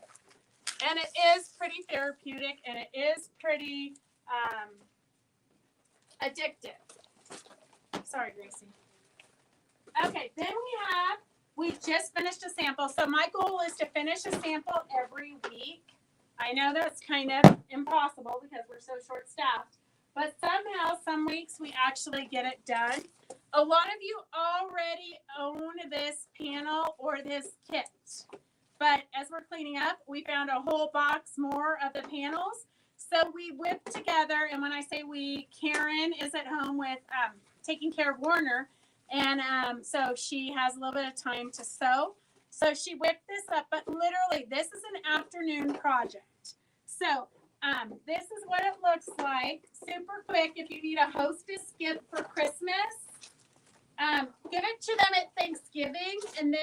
And it is pretty therapeutic and it is pretty addictive. Sorry, Gracie. Okay, then we just finished a sample. So my goal is to finish a sample every week. I know that's kind of impossible because we're so short-staffed. But somehow, some weeks, we actually get it done. A lot of you already own this panel or this kit. But as we're cleaning up, we found a whole box more of the panels. So we whipped together, and when I say we, Karen is at home with taking care of Warner, and so she has a little bit of time to sew. So she whipped this up, but literally, this is an afternoon project. So this is what it looks like. Super quick. If you need a hostess gift for Christmas, give it to them at Thanksgiving, and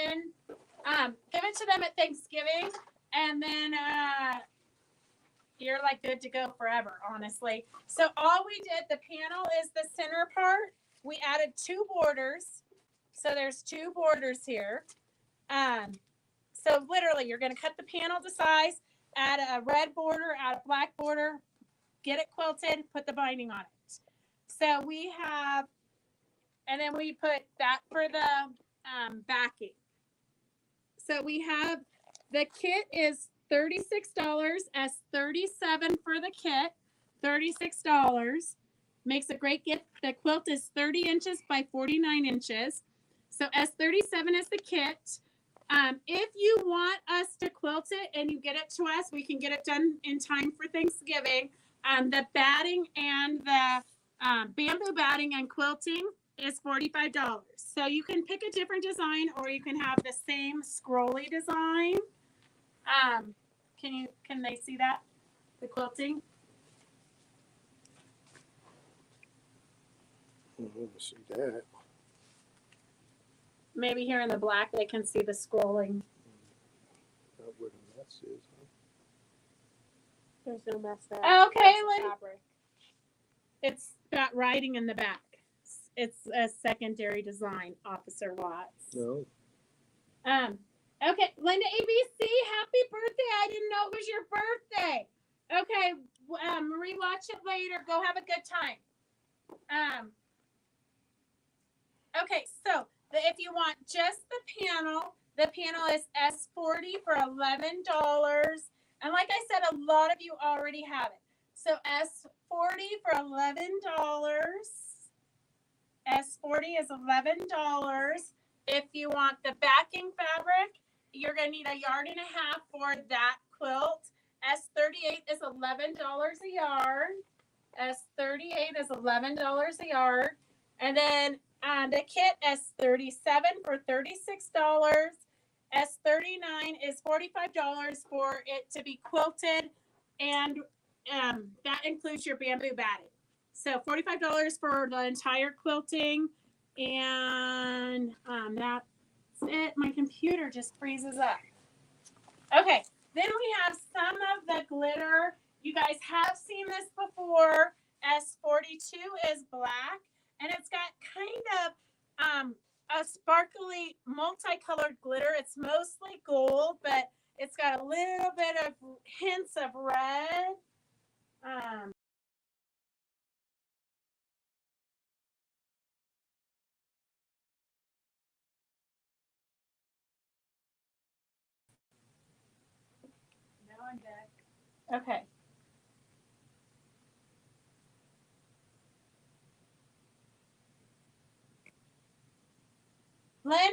then you're like good to go forever, honestly. So all we did, the panel is the center part. We added 2 borders. So there's 2 borders here. So literally you're going to cut the panel to size, add a red border, add a black border, get it quilted, put the binding on it. So we have, and then we put that for the backing. So we have, the kit is $36 as $37 for the kit. $36 makes a great gift. The quilt is 30 inches by 49 inches. So as $37 is the kit. If you want us to quilt it and you get it to us, we can get it done in time for Thanksgiving. The batting and the bamboo batting and quilting is $45. So you can pick a different design, or you can have the same scrolly design. Can they see that? The quilting? I want to see that. Maybe here in the black they can see the scrolling. Not where the mess is. Huh? There's no mess there. Okay, That's Lynn. fabric. It's got writing in the back. It's a secondary design, Officer Watts. No. Okay, Linda ABC, happy birthday. I didn't know it was your birthday. Okay, rewatch it later. Go have a good time. Okay, so if you want just the panel is S40 for $11. And like I said, a lot of you already have it. So S40 for $11. S40 is $11. If you want the backing fabric, you're going to need 1.5 yards for that quilt. S38 is $11 a yard. S38 is $11 a yard. And then the kit S37 for $36. S39 is $45 for it to be quilted, and that includes your bamboo batting. So $45 for the entire quilting, and that's it. My computer just freezes up. Okay, then we have some of the glitter. You guys have seen this before. S42 is black, and it's got kind of a sparkly multicolored glitter. It's mostly gold, but it's got a little bit of hints of red. Now I'm back. Okay. Lynn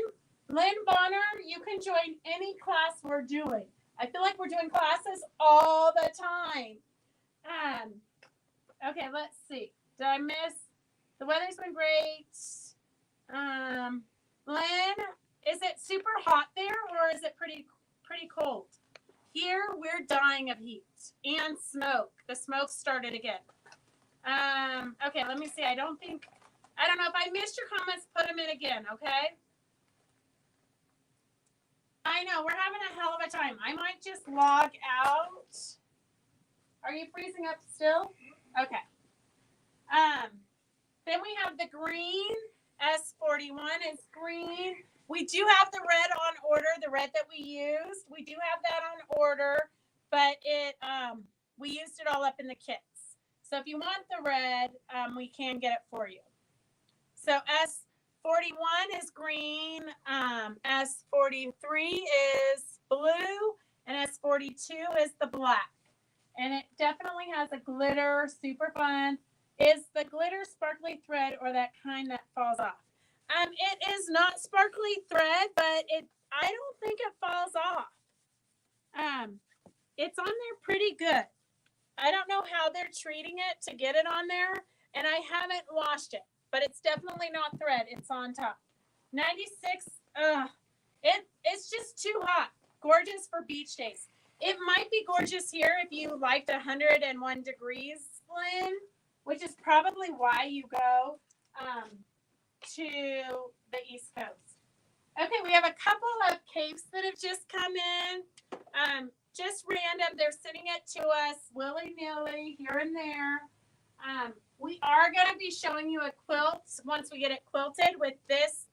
Bonner, you can join any class we're doing. I feel like we're doing classes all the time. Okay, let's see. Did I miss? The weather's been great. Lynn, is it super hot there, or is it pretty cold? Here we're dying of heat and smoke. The smoke started again. Okay, let me see. I don't know if I missed your comments. Put them in again, okay? I know, we're having a hell of a time. I might just log out. Are you freezing up still? Okay. Then we have the green. S41 is green. We do have the red on order, the red that we used. We do have that on order, but we used it all up in the kits. So if you want the red, we can get it for you. So S41 is green, S43 is blue, and S42 is the black. And it definitely has a glitter, super fun. Is the glitter sparkly thread or that kind that falls off? It is not sparkly thread, but I don't think it falls off. It's on there pretty good. I don't know how they're treating it to get it on there, and I haven't washed it, but it's definitely not thread. It's on top. 96. It's just too hot. Gorgeous for beach days. It might be gorgeous here if you liked 101 degrees, Lynn, which is probably why you go to the East Coast. Okay, we have a couple of capes that have just come in. Just random. They're sending it to us willy-nilly here and there. We are going to be showing you a quilt once we get it quilted with this.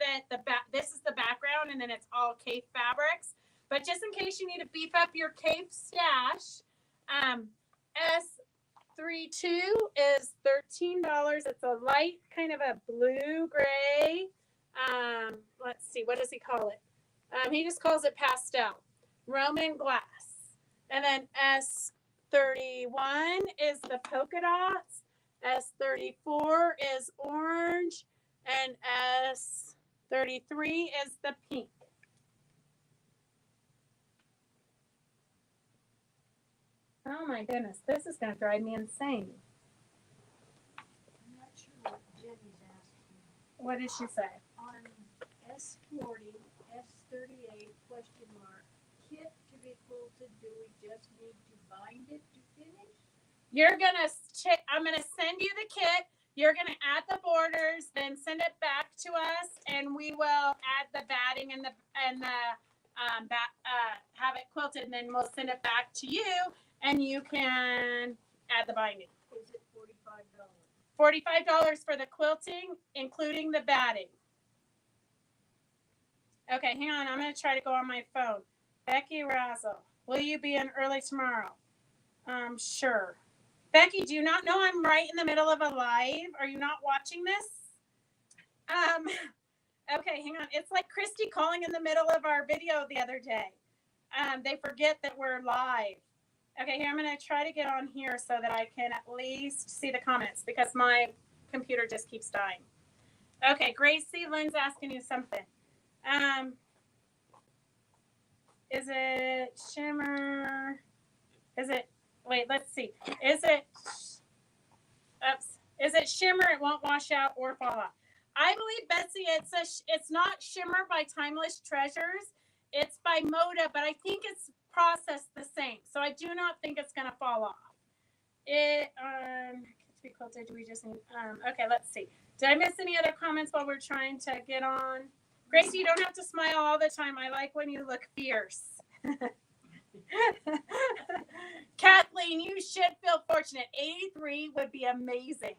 This is the background, and then it's all cape fabrics. But just in case you need to beef up your cape stash, S32 is $13. It's a light kind of a blue-gray. Let's see, what does he call it? He just calls it pastel. Roman glass. And then S31 is the polka dots. S34 is orange. And S33 is the pink. Oh my goodness, this is going to drive me insane. I'm not sure what Jenny's asking. What did she say? On S40, S38, question mark, kit to be quilted, do we just need to bind it to finish? You're going to check, I'm going to send you the kit. You're going to add the borders, then send it back to us, and we will add the batting and have it quilted, and then we'll send it back to you, and you can add the binding. Is it $45? $45 for the quilting, including the batting. Okay, hang on. I'm going to try to go on my phone. Becky Razzle, will you be in early tomorrow? Sure. Becky, do you not know I'm right in the middle of a live? Are you not watching this? Okay, hang on. It's like Christy calling in the middle of our video the other day. They forget that we're live. Okay, here I'm going to try to get on here so that I can at least see the comments because my computer just keeps dying. Okay, Gracie, Lynn's asking you something. Is it shimmer? Is it, wait, let's see. Is it shimmer? It won't wash out or fall off. I believe, Betsy, it's not Shimmer by Timeless Treasures. It's by Moda, but I think it's processed the same. So I do not think it's going to fall off. It, to be quilted, do we just need, okay, let's see. Did I miss any other comments while we're trying to get on? Gracie, you don't have to smile all the time. I like when you look fierce. Kathleen, you should feel fortunate. 83 would be amazing.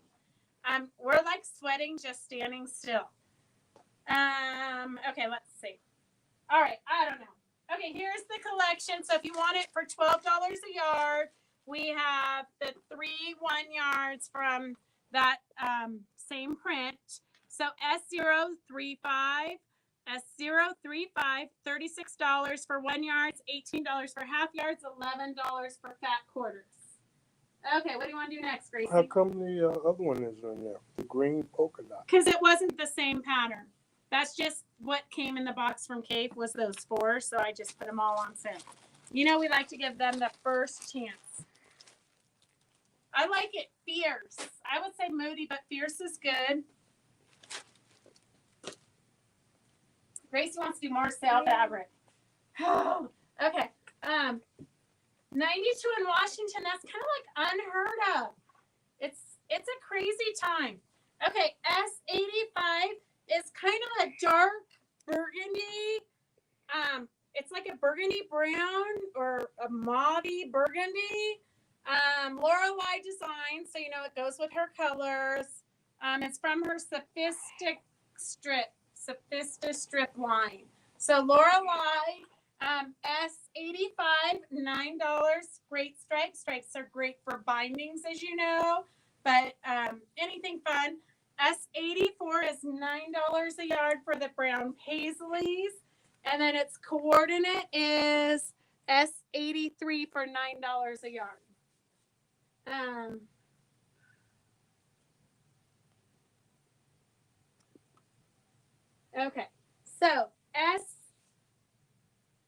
We're like sweating just standing still. Okay, let's see. All right, I don't know. Okay, here's the collection. So if you want it for $12 a yard, we have the 3 1-yards from that same print. So S035, $36 for 1 yards, $18 for half yards, $11 for fat quarters. Okay, what do you want to do next, Gracie? How come the other one is in there? The green polka dot. Because it wasn't the same pattern. That's just what came in the box from Cape was those 4, so I just put them all on sale. You know, we like to give them the first chance. I like it fierce. I would say moody, but fierce is good. Gracie wants to do more sale fabric. Okay. 92 in Washington, that's kind of like unheard of. It's a crazy time. Okay, S85 is kind of a dark burgundy. It's like a burgundy brown or a mauvey burgundy. Lorelei design, so you know it goes with her colors. It's from her Sophistic Strip line. So Lorelei, S85, $9. Great stripes. Stripes are great for bindings, as you know, but anything fun. S84 is $9 a yard for the brown paisleys, and then its coordinate is S83 for $9 a yard. Okay, so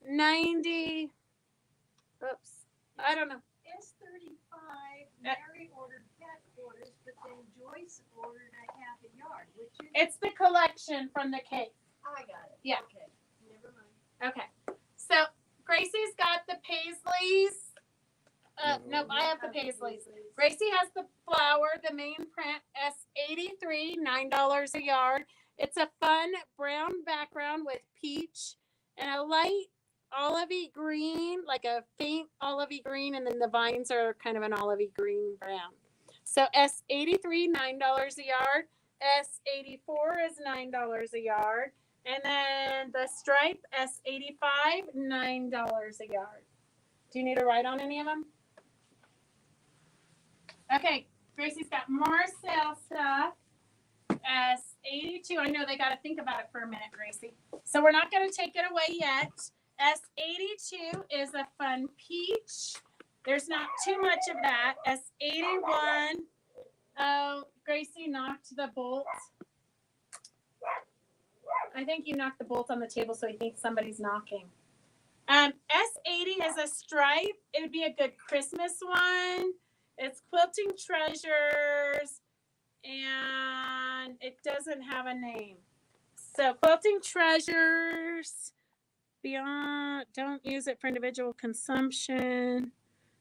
S90. Oops, I don't know. S30 35, Mary ordered pet orders, but then Joyce ordered a half a yard, which is. It's the collection from the cake. I got it. Yeah. Okay. Never mind. Okay. So Gracie's got the Paisleys. Nope, I have the Paisleys. Gracie has the flower, the main print, S83, $9 a yard. It's a fun brown background with peach and a light olivey green, like a faint olivey green, and then the vines are kind of an olivey green brown. So S83, $9 a yard. S84 is $9 a yard. And then the stripe, S85, $9 a yard. Do you need to write on any of them? Okay, Gracie's got more sale stuff. S82, I know they got to think about it for a minute, Gracie. So we're not going to take it away yet. S82 is a fun peach. There's not too much of that. S81, oh, Gracie knocked the bolt. I think you knocked the bolt on the table, so I think somebody's knocking. S80 is a stripe. It would be a good Christmas one. It's Quilting Treasures, and it doesn't have a name. So Quilting Treasures, beyond, don't use it for individual consumption.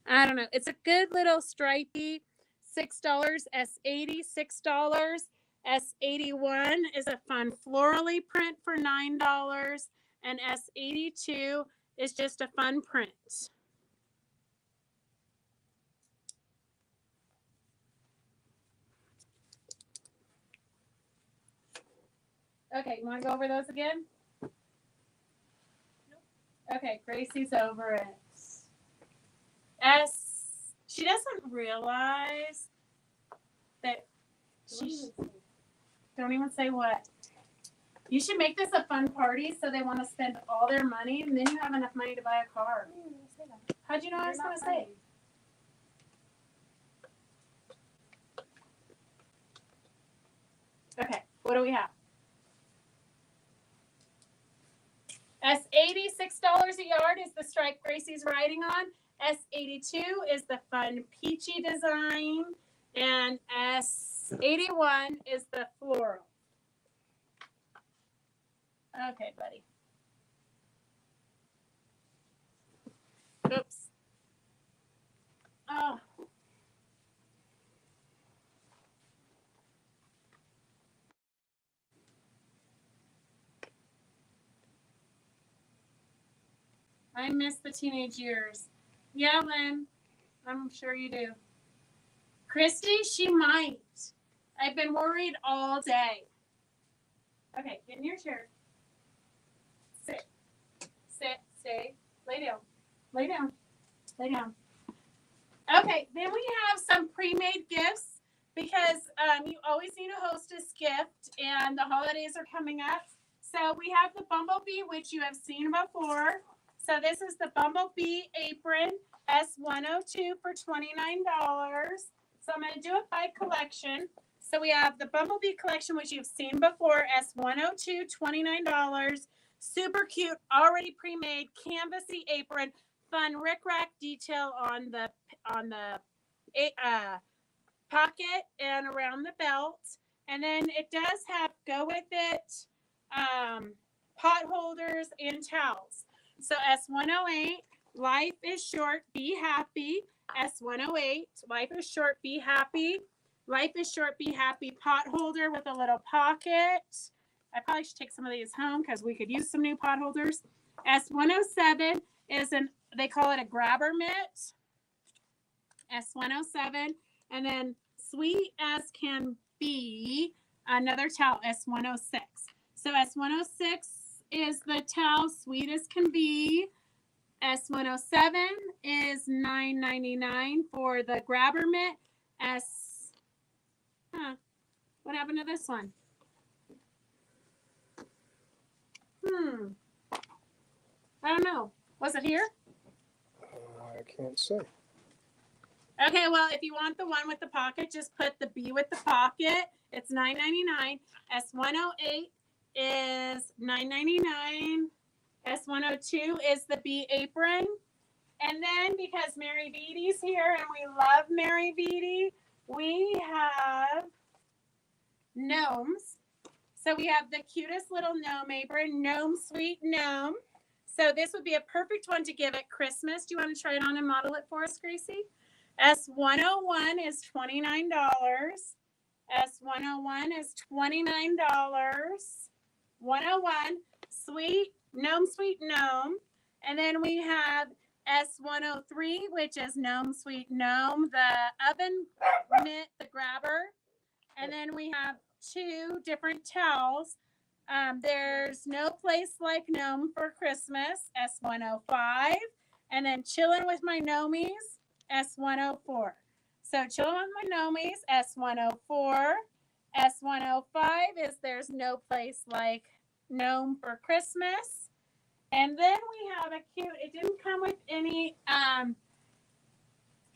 I don't know. It's a good little stripey, $6, S80, $6. S81 is a fun florally print for $9, and S82 is just a fun print. Okay, you want to go over those again? Nope. Okay, Gracie's over it. She doesn't realize that don't even say what. You should make this a fun party so they want to spend all their money, and then you have enough money to buy a car. How'd you know I was going to say? Okay, what do we have? S80, $6 a yard is the stripe Gracie's riding on. S82 is the fun peachy design. And S81 is the floral. Okay, buddy. Oops. Oh. I miss the teenage years. Yeah, Lynn. I'm sure you do. Christy, she might. I've been worried all day. Okay, get in your chair. Sit. Sit. Stay. Lay down. Lay down. Lay down. Okay, then we have some pre-made gifts because you always need a hostess gift, and the holidays are coming up. So we have the Bumblebee, which you have seen before. So this is the Bumblebee Apron, S102 for $29. So I'm going to do it by collection. So we have the Bumblebee collection, which you've seen before, S102, $29. Super cute, already pre-made, canvasy apron, fun rickrack detail on the pocket and around the belt. And then it does have, go with it, pot holders and towels. So S108, life is short, be happy. S108, life is short, be happy. Life is short, be happy pot holder with a little pocket. I probably should take some of these home because we could use some new pot holders. S107 is they call it a grabber mitt. S107. And then sweet as can be, another towel, S106. So S106 is the towel, sweet as can be. S107 is $9.99 for the grabber mitt. What happened to this one? I don't know. Was it here? I can't say. Okay, well, if you want the one with the pocket, just put the B with the pocket. It's $9.99. S108 is $9.99. S102 is the B apron. And then because Mary Beatty's here and we love Mary Beatty, we have gnomes. So we have the cutest little gnome apron, Gnome Sweet Gnome. So this would be a perfect one to give at Christmas. Do you want to try it on and model it for us, Gracie? S101 is $29. S101 is $29. 101, Sweet Gnome. And then we have S103, which is Gnome Sweet Gnome, the oven mitt, the grabber. And then we have two different towels. There's No Place Like Gnome for Christmas, S105. And then Chillin' with My Gnomies, S104. So Chillin' with My Gnomies, S104. S105 is There's No Place Like Gnome for Christmas. And then we have a cute, it didn't come with any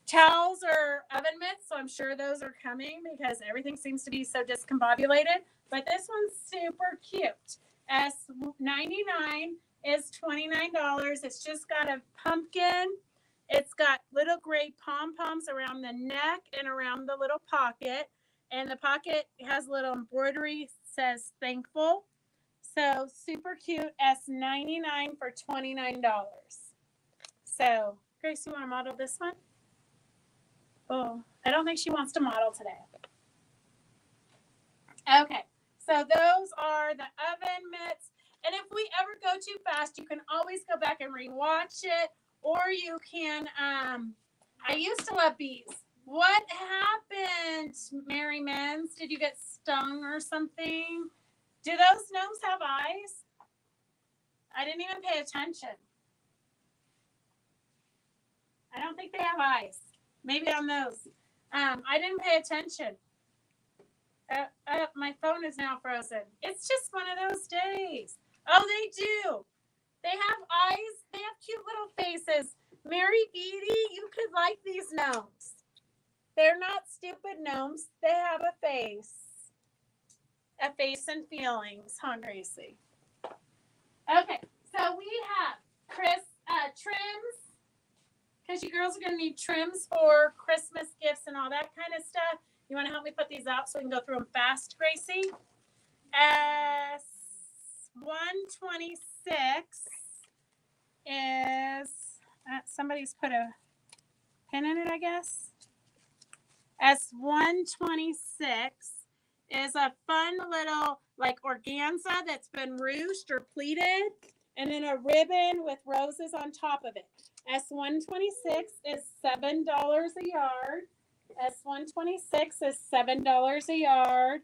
towels or oven mitts, so I'm sure those are coming because everything seems to be so discombobulated. But this one's super cute. S99 is $29. It's just got a pumpkin. It's got little gray pom-poms around the neck and around the little pocket. And the pocket has a little embroidery, says thankful. So super cute. S99 for $29. So Grace, you want to model this one? Oh, I don't think she wants to model today. Okay, so those are the oven mitts. And if we ever go too fast, you can always go back and rewatch it. Or you can, I used to love bees. What happened, Mary Menz? Did you get stung or something? Do those gnomes have eyes? I didn't even pay attention. I don't think they have eyes. Maybe on those. I didn't pay attention. My phone is now frozen. It's just one of those days. Oh, they do. They have eyes. They have cute little faces. Mary Beatty, you could like these gnomes. They're not stupid gnomes. They have a face. A face and feelings, huh, Gracie? Okay, so we have trims. Because you girls are going to need trims for Christmas gifts and all that kind of stuff. You want to help me put these out so we can go through them fast, Gracie? S126 is, somebody's put a pin in it, I guess. S126 is a fun little like organza that's been ruched or pleated, and then a ribbon with roses on top of it. S126 is $7 a yard. S126 is $7 a yard.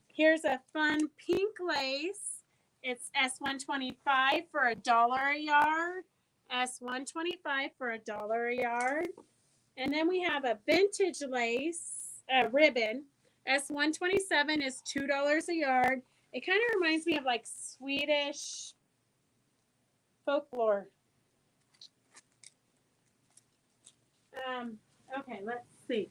Here's a fun pink lace. It's S125 for $1 a yard. S125 for $1 a yard. And then we have a vintage lace ribbon. S127 is $2 a yard. It kind of reminds me of like Swedish folklore. Okay, let's see.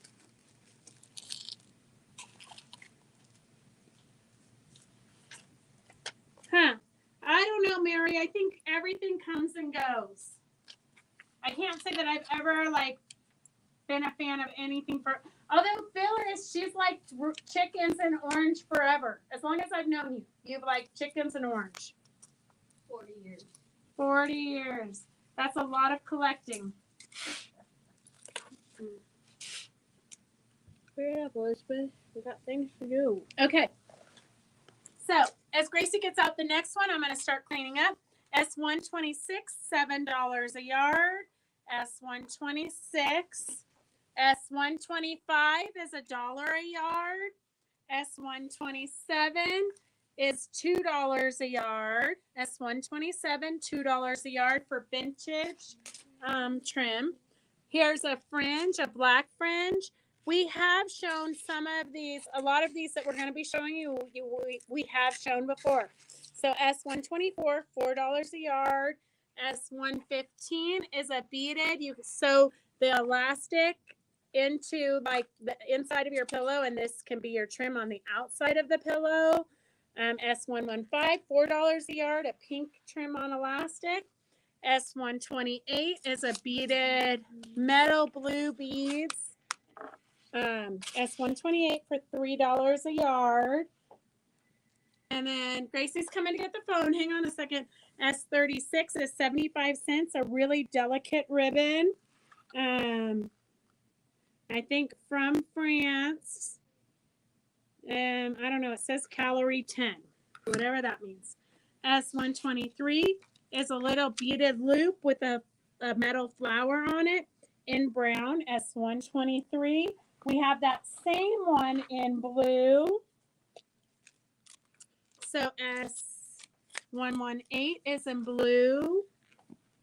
I don't know, Mary. I think everything comes and goes. I can't say that I've ever like been a fan of anything for. Although Phyllis, she's like chickens and orange forever. As long as I've known you, you've liked chickens and orange. 40 years. 40 years. That's a lot of collecting. Hurry up, Elizabeth. We got things to do. Okay. So as Gracie gets out the next one, I'm going to start cleaning up. S126, $7 a yard. S126. S125 is $1 a yard. S127 is $2 a yard. S127, $2 a yard for vintage trim. Here's a fringe, a black fringe. We have shown some of these, a lot of these that we're going to be showing you, we have shown before. So S124, $4 a yard. S115 is a beaded. You sew the elastic into like the inside of your pillow, and this can be your trim on the outside of the pillow. S115, $4 a yard, a pink trim on elastic. S128 is a beaded metal blue beads. S128 for $3 a yard. And then Gracie's coming to get the phone. Hang on a second. S36 is 75 cents, a really delicate ribbon. I think from France. I don't know. It says calorie 10, whatever that means. S123 is a little beaded loop with a metal flower on it in brown. S123. We have that same one in blue. So S118 is in blue.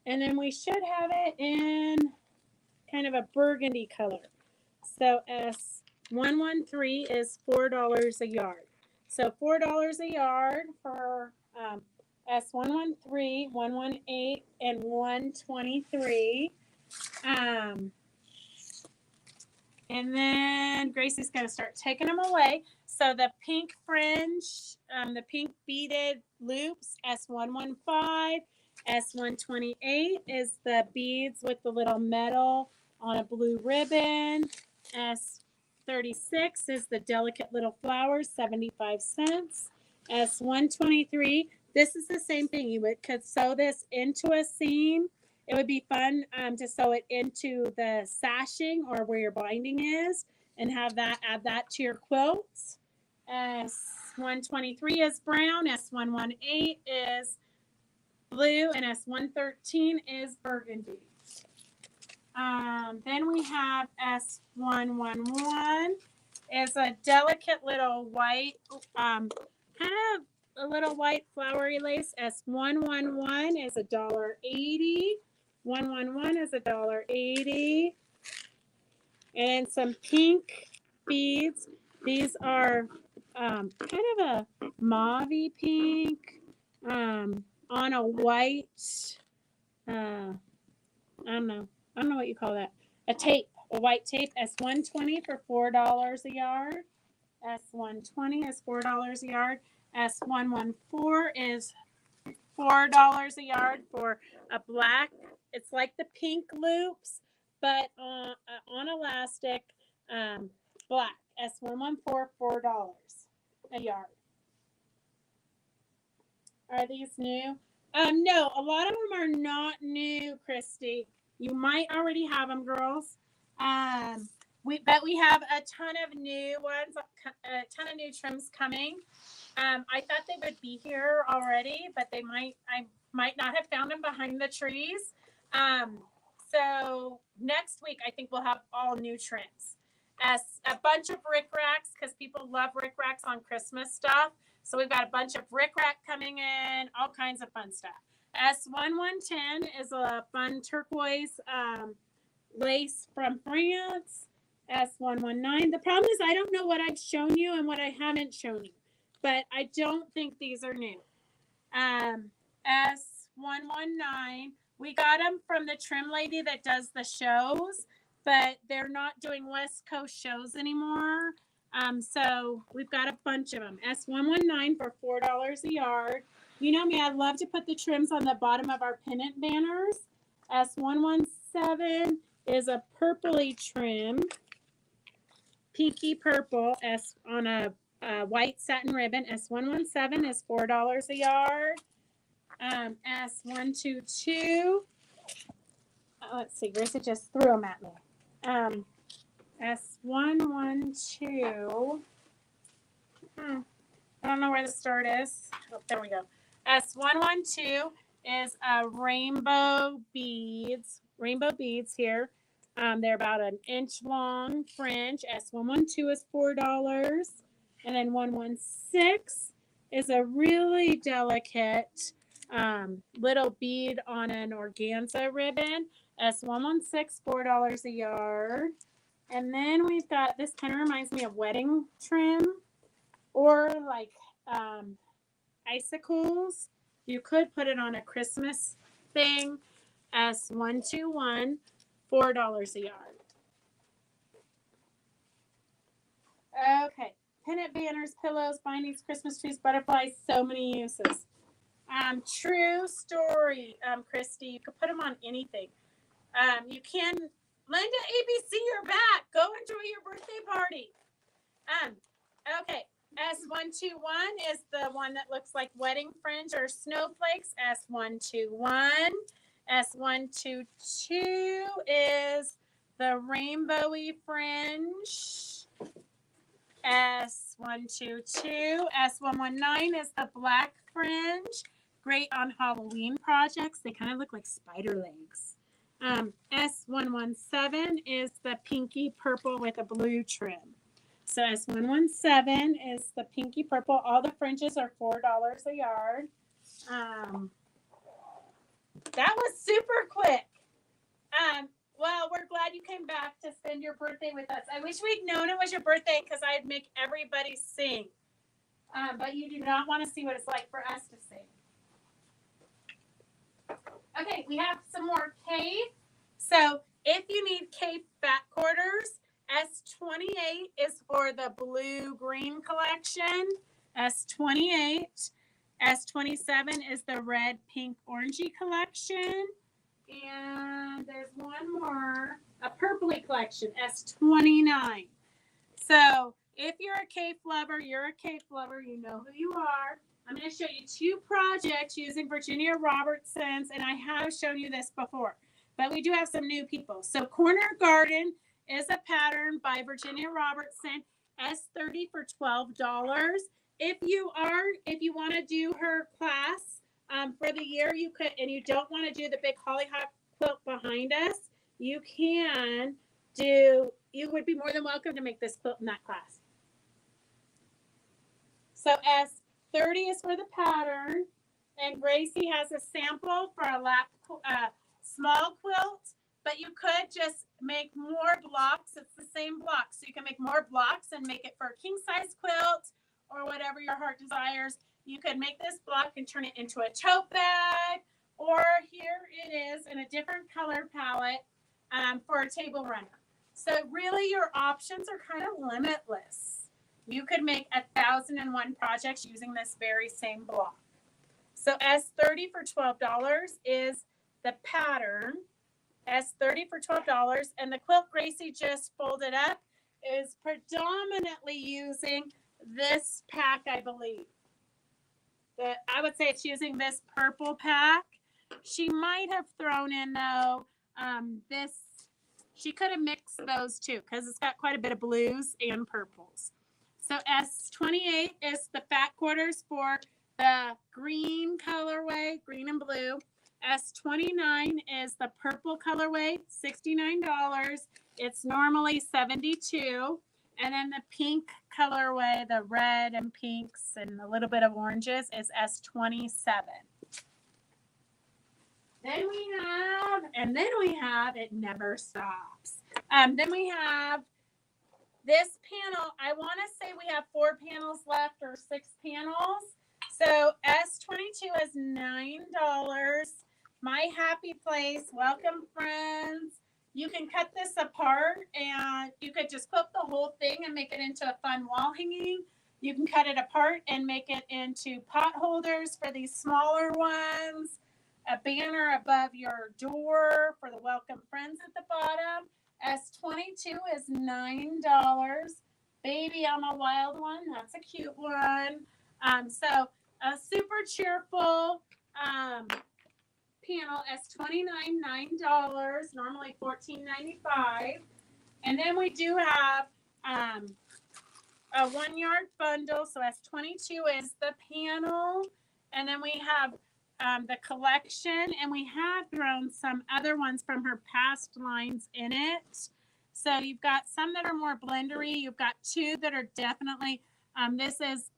And then we should have it in kind of a burgundy color. So S113 is $4 a yard. So $4 a yard for S113, 118, and 123. And then Gracie's going to start taking them away. So the pink fringe, the pink beaded loops, S115. S128 is the beads with the little metal on a blue ribbon. S36 is the delicate little flowers, 75 cents. S123, this is the same thing. You could sew this into a seam. It would be fun to sew it into the sashing or where your binding is and have that, add that to your quilts. S123 is brown. S118 is blue, and S113 is burgundy. Then we have S111 is a delicate little white, kind of a little white flowery lace. S111 is $1.80. 111 is $1.80. And some pink beads. These are kind of a mauve-y pink on a white, I don't know what you call that. A white tape. S120 for $4 a yard. S120 is $4 a yard. S114 is $4 a yard for a black. It's like the pink loops, but on elastic, black. S114, $4 a yard. Are these new? No, a lot of them are not new, Christy. You might already have them, girls. We have a ton of new ones, a ton of new trims coming. I thought they would be here already, but I might not have found them behind the trees. So next week, I think we'll have all new trims. As a bunch of rickracs, because people love rickracs on Christmas stuff. So we've got a bunch of rickrack coming in, all kinds of fun stuff. S110 is a fun turquoise lace from France. S119. The problem is I don't know what I've shown you and what I haven't shown you, but I don't think these are new. S119. We got them from the trim lady that does the shows, but they're not doing West Coast shows anymore. So we've got a bunch of them. S119 for $4 a yard. You know me, I love to put the trims on the bottom of our pennant banners. S117 is a purpley trim, pinky purple, on a white satin ribbon. S117 is $4 a yard. S122. Let's see, Gracie just threw them at me. S112. I don't know where the start is. Oh, there we go. S112 is rainbow beads. Rainbow beads here. They're about an inch long fringe. S112 is $4. And then 116 is a really delicate little bead on an organza ribbon. S116, $4 a yard. And then we've got, this kind of reminds me of wedding trim or like icicles. You could put it on a Christmas thing. S121, $4 a yard. Okay. Pennant banners, pillows, bindings, Christmas trees, butterflies, so many uses. True story, Christy. You could put them on anything. You can, Linda ABC, you're back. Go enjoy your birthday party. Okay. S121 is the one that looks like wedding fringe or snowflakes. S121. S122 is the rainbowy fringe. S122. S119 is the black fringe. Great on Halloween projects. They kind of look like spider legs. S117 is the pinky purple with a blue trim. So S117 is the pinky purple. All the fringes are $4 a yard. That was super quick. Well, we're glad you came back to spend your birthday with us. I wish we'd known it was your birthday because I'd make everybody sing. But you do not want to see what it's like for us to sing. Okay, we have some more cave. So if you need cave fat quarters, S28 is for the blue-green collection. S28. S27 is the red, pink, orangey collection. And there's one more, a purpley collection, S29. So if you're a cave lover, you're a cave lover, you know who you are. I'm going to show you two projects using Virginia Robertson's, and I have shown you this before, but we do have some new people. So Corner Garden is a pattern by Virginia Robertson, S30 for $12. If you want to do her class for the year, you could, and you don't want to do the big hollyhock quilt behind us, you would be more than welcome to make this quilt in that class. So S30 is for the pattern, and Gracie has a sample for a small quilt, but you could just make more blocks. It's the same block, so you can make more blocks and make it for a king size quilt or whatever your heart desires. You could make this block and turn it into a tote bag, or here it is in a different color palette for a table runner. So really your options are kind of limitless. You could make 1,001 projects using this very same block. So S30 for $12 is the pattern. S30 for $12, and the quilt Gracie just folded up is predominantly using this pack, I believe. I would say it's using this purple pack. She might have thrown in though this. She could have mixed those two because it's got quite a bit of blues and purples. So S28 is the fat quarters for the green colorway, green and blue. S29 is the purple colorway, $69. It's normally $72. And then the pink colorway, the red and pinks and a little bit of oranges, is S27. Then we have, it never stops. Then we have this panel. I want to say we have 4 panels left or 6 panels. So S22 is $9. My Happy Place. Welcome, friends. You can cut this apart and you could just clip the whole thing and make it into a fun wall hanging. You can cut it apart and make it into pot holders for these smaller ones. A banner above your door for the welcome friends at the bottom. S22 is $9. Baby, I'm a wild one. That's a cute one. So a super cheerful panel, S29, $9, normally $14.95. And then we do have a 1 yard bundle. So S22 is the panel. And then we have the collection, and we have thrown some other ones from her past lines in it. So you've got some that are more blendery. You've got 2 that are definitely, this is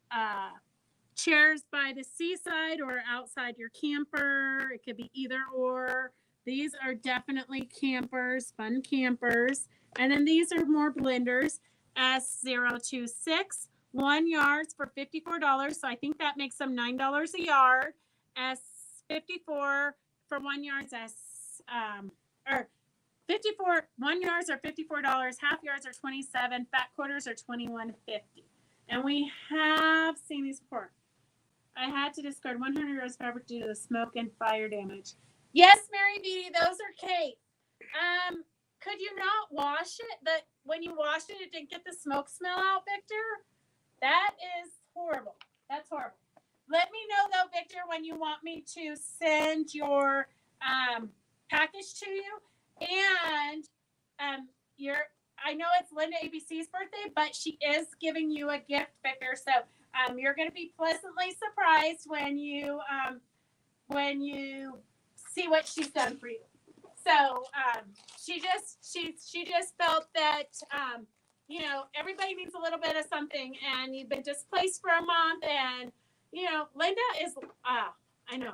chairs by the seaside or outside your camper. It could be either or. These are definitely campers, fun campers. And then these are more blenders. S026, 1 yard for $54. So I think that makes them $9 a yard. S54 for 1 yard. Or 54, 1 yards are $54. Half yards are $27. Fat quarters are $21.50. And we have seen these before. I had to discard 100 rows of fabric due to the smoke and fire damage. Yes, Mary B, those are Kate. Could you not wash it? When you washed it, it didn't get the smoke smell out, Victor? That is horrible. That's horrible. Let me know though, Victor, when you want me to send your package to you. And I know it's Linda ABC's birthday, but she is giving you a gift, Victor. So you're going to be pleasantly surprised when you see what she's done for you. So she just felt that everybody needs a little bit of something, and you've been displaced for a month, and Linda is I know.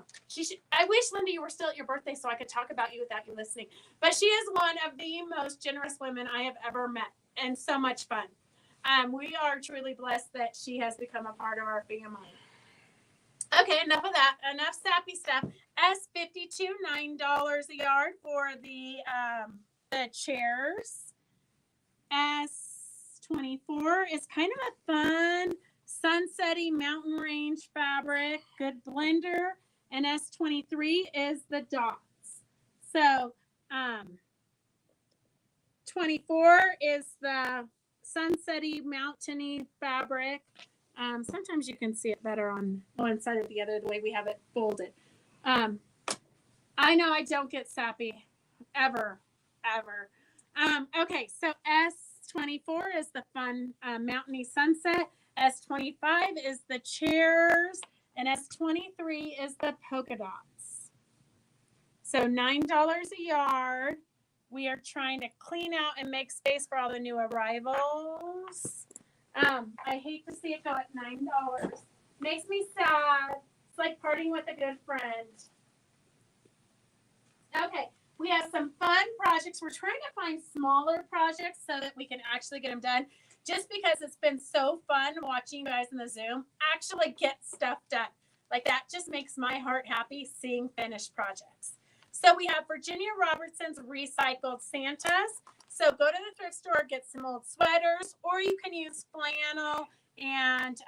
I wish, Linda, you were still at your birthday so I could talk about you without you listening. But she is one of the most generous women I have ever met, and so much fun. We are truly blessed that she has become a part of our family. Okay, enough of that. Enough sappy stuff. S52, $9 a yard for the chairs. S24 is kind of a fun sunsetty mountain range fabric, good blender. And S23 is the dots. So 24 is the sunsetty mountainy fabric. Sometimes you can see it better on one side or the other, the way we have it folded. I know I don't get sappy ever. Okay, so S24 is the fun mountainy sunset. S25 is the chairs, and S23 is the polka dots. So $9 a yard. We are trying to clean out and make space for all the new arrivals. I hate to see it go at $9. Makes me sad. It's like partying with a good friend. Okay, we have some fun projects. We're trying to find smaller projects so that we can actually get them done. Just because it's been so fun watching you guys in the Zoom actually get stuff done. Like that just makes my heart happy seeing finished projects. So we have Virginia Robertson's recycled Santas. So go to the thrift store, get some old sweaters, or you can use flannel, and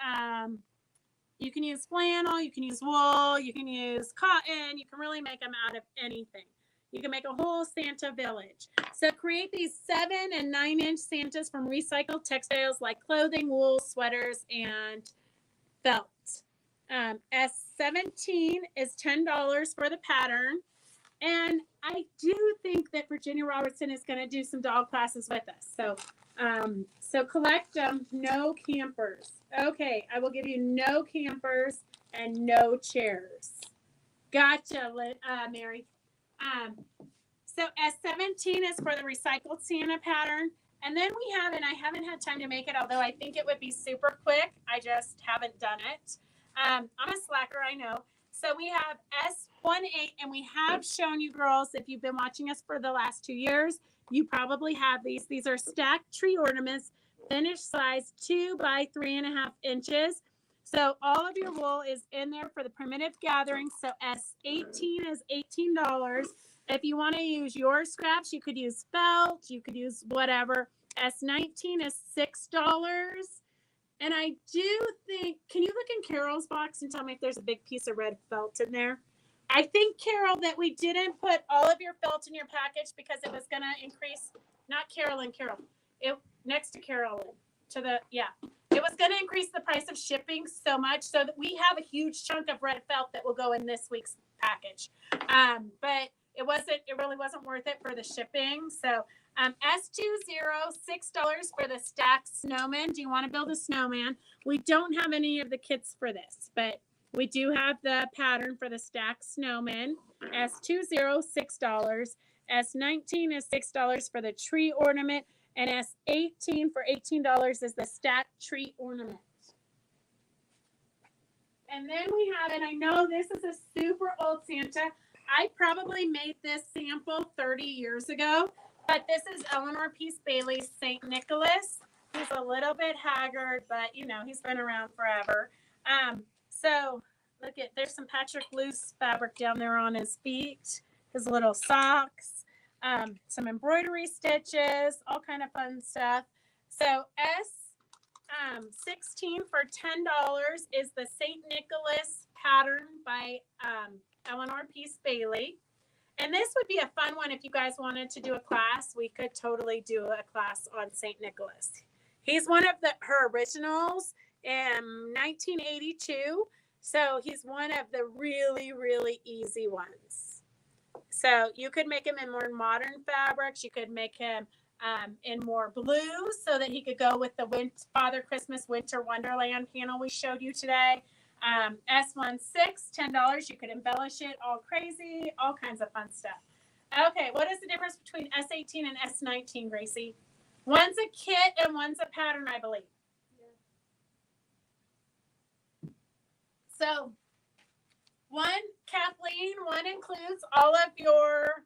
you can use wool, you can use cotton. You can really make them out of anything. You can make a whole Santa village. So create these 7 and 9-inch Santas from recycled textiles like clothing, wool, sweaters, and felt. S17 is $10 for the pattern. And I do think that Virginia Robertson is going to do some dog classes with us. So collect them, no campers. Okay, I will give you no campers and no chairs. Gotcha, Mary. So S17 is for the recycled Sienna pattern. And then we have, and I haven't had time to make it, although I think it would be super quick. I just haven't done it. I'm a slacker, I know. So we have S18, and we have shown you girls, if you've been watching us for the last 2 years, you probably have these. These are stacked tree ornaments, finished size 2 by 3.5 inches. So all of your wool is in there for the primitive gathering. So S18 is $18. If you want to use your scraps, you could use felt, you could use whatever. S19 is $6. And I do think, can you look in Carol's box and tell me if there's a big piece of red felt in there? I think, Carol, that we didn't put all of your felt in your package because it was going to increase, not Carolyn, it next to Carolyn, it was going to increase the price of shipping so much, so that we have a huge chunk of red felt that will go in this week's package. But it really wasn't worth it for the shipping. So S20, $6 for the stacked snowman. Do you want to build a snowman? We don't have any of the kits for this, but we do have the pattern for the stacked snowman. S20, $6. S19 is $6 for the tree ornament. And S18 for $18 is the stacked tree ornament. And then we have, and I know this is a super old Santa. I probably made this sample 30 years ago, but this is Eleanor Peace Bailey's St. Nicholas. He's a little bit haggard, but he's been around forever. So look there's some Patrick Luce fabric down there on his feet, his little socks, some embroidery stitches, all kind of fun stuff. So S16 for $10 is the St. Nicholas pattern by Eleanor Peace Bailey. And this would be a fun one if you guys wanted to do a class. We could totally do a class on St. Nicholas. He's one of her originals in 1982. So he's one of the really, really easy ones. So you could make him in more modern fabrics. You could make him in more blues so that he could go with the Father Christmas Winter Wonderland panel we showed you today. S16, $10. You could embellish it all crazy, all kinds of fun stuff. Okay, what is the difference between S18 and S19, Gracie? One's a kit and one's a pattern, I believe. So Kathleen, one includes all of your,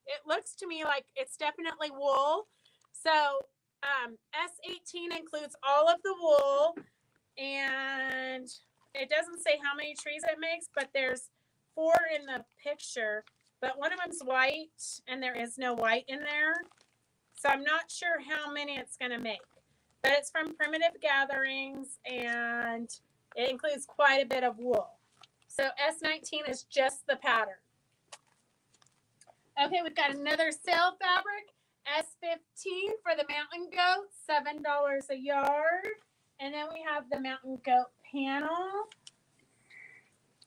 it looks to me like it's definitely wool. So S18 includes all of the wool, and it doesn't say how many trees it makes, but there's 4 in the picture, but one of them's white and there is no white in there. So I'm not sure how many it's going to make, but it's from Primitive Gatherings and it includes quite a bit of wool. So S19 is just the pattern. Okay, we've got another sale fabric, S15 for the mountain goat, $7 a yard. And then we have the mountain goat panel.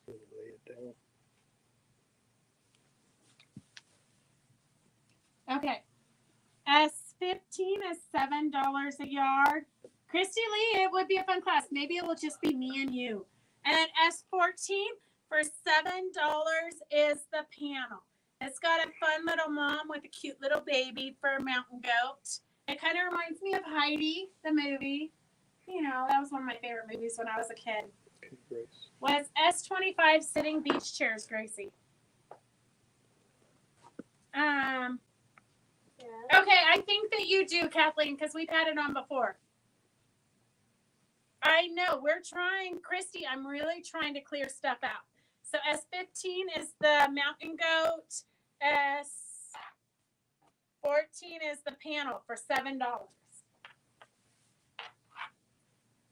Lay it down. Okay. S15 is $7 a yard. Christy Lee, it would be a fun class. Maybe it will just be me and you. And then S14 for $7 is the panel. It's got a fun little mom with a cute little baby for a mountain goat. It kind of reminds me of Heidi, the movie. You know, that was one of my favorite movies when I was a kid. Okay, Grace. Was S25 sitting beach chairs, Gracie? Okay, I think that you do, Kathleen, because we've had it on before. I know, we're trying, Christy, I'm really trying to clear stuff out. So S15 is the mountain goat. S14 is the panel for $7.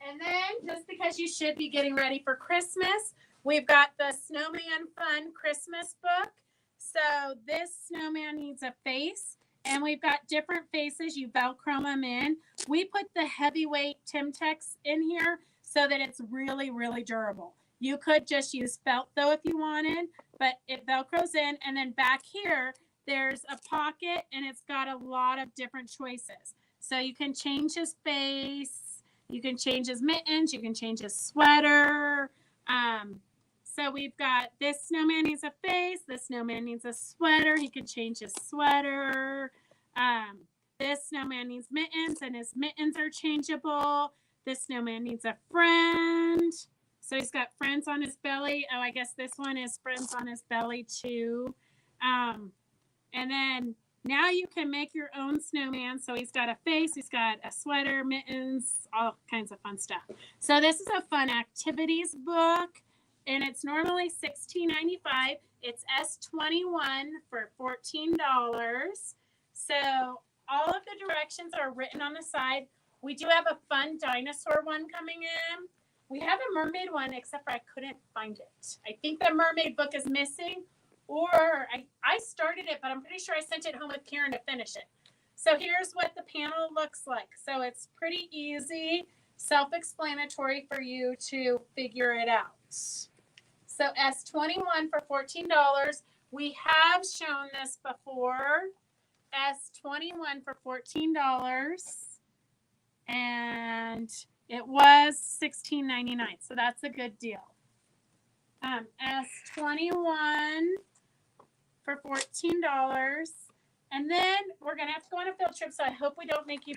And then, just because you should be getting ready for Christmas, we've got the Snowman Fun Christmas book. So this snowman needs a face, and we've got different faces. You Velcro them in. We put the heavyweight Timtex in here so that it's really, really durable. You could just use felt, though, if you wanted, but it Velcros in. And then back here, there's a pocket, and it's got a lot of different choices. So you can change his face. You can change his mittens. You can change his sweater. So we've got this snowman needs a face. This snowman needs a sweater. He can change his sweater. This snowman needs mittens, and his mittens are changeable. This snowman needs a friend. So he's got friends on his belly. Oh, I guess this one is friends on his belly too. And then now you can make your own snowman. So he's got a face, he's got a sweater, mittens, all kinds of fun stuff. So this is a fun activities book, and it's normally $16.95. It's S21 for $14. So all of the directions are written on the side. We do have a fun dinosaur one coming in. We have a mermaid one, except for I couldn't find it. I think the mermaid book is missing, or I started it, but I'm pretty sure I sent it home with Karen to finish it. So here's what the panel looks like. So it's pretty easy, self-explanatory for you to figure it out. So S21 for $14. We have shown this before. S21 for $14. And it was $16.99. So that's a good deal. S21 for $14. And then we're going to have to go on a field trip, so I hope we don't make you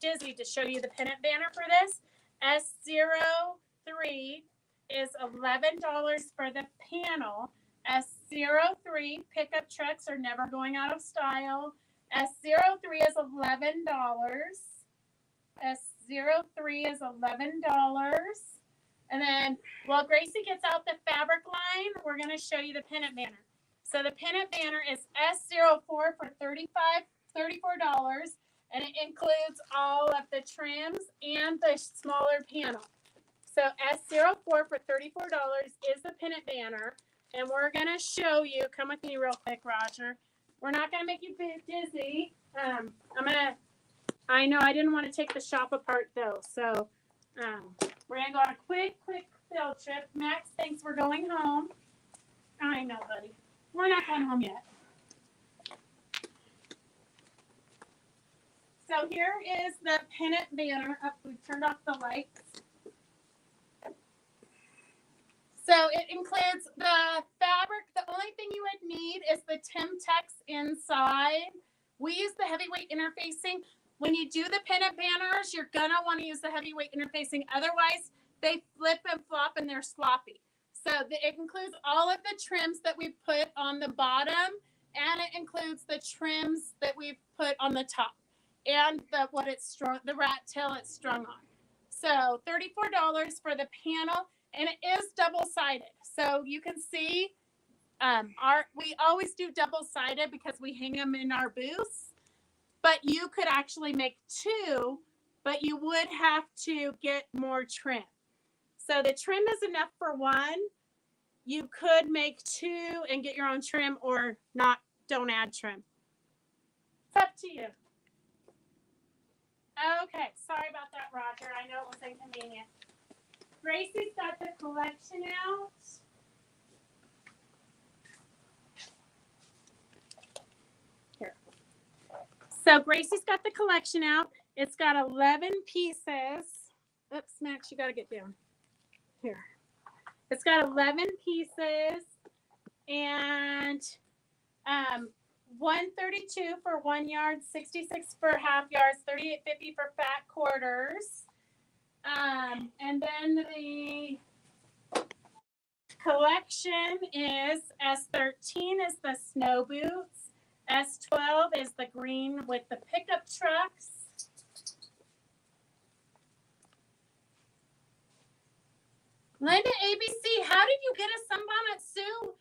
dizzy to show you the Pennant Banner for this. S03 is $11 for the panel. S03 pickup trucks are never going out of style. S03 is $11. S03 is $11. And then while Gracie gets out the fabric line, we're going to show you the Pennant Banner. So the Pennant Banner is S04 for $34, and it includes all of the trims and the smaller panel. So S04 for $34 is the Pennant Banner. And we're going to show you, come with me real quick, Roger. We're not going to make you dizzy. I know I didn't want to take the shop apart though. So we're going to go on a quick field trip. Max thinks we're going home. I know, buddy. We're not going home yet. So here is the Pennant Banner. Oh, we turned off the lights. So it includes the fabric. The only thing you would need is the Timtex inside. We use the heavyweight interfacing. When you do the Pennant Banners, you're going to want to use the heavyweight interfacing. Otherwise, they flip and flop and they're sloppy. So it includes all of the trims that we put on the bottom, and it includes the trims that we put on the top, and the rat tail it's strung on. So $34 for the panel, and it is double-sided. So you can see we always do double-sided because we hang them in our booths, but you could actually make two, but you would have to get more trim. So the trim is enough for one. You could make two and get your own trim, or not, don't add trim. It's up to you. Okay, sorry about that, Roger. I know it was inconvenient. Gracie's got the collection out. Here. So Gracie's got the collection out. It's got 11 pieces. Oops, Max, you got to get down. Here. It's got 11 pieces and 132 for 1 yard, 66 for half yards, 38.50 for fat quarters. And then the collection is S13 is the snow boots. S12 is the green with the pickup trucks. Linda ABC, how did you get a Sunbonnet Sue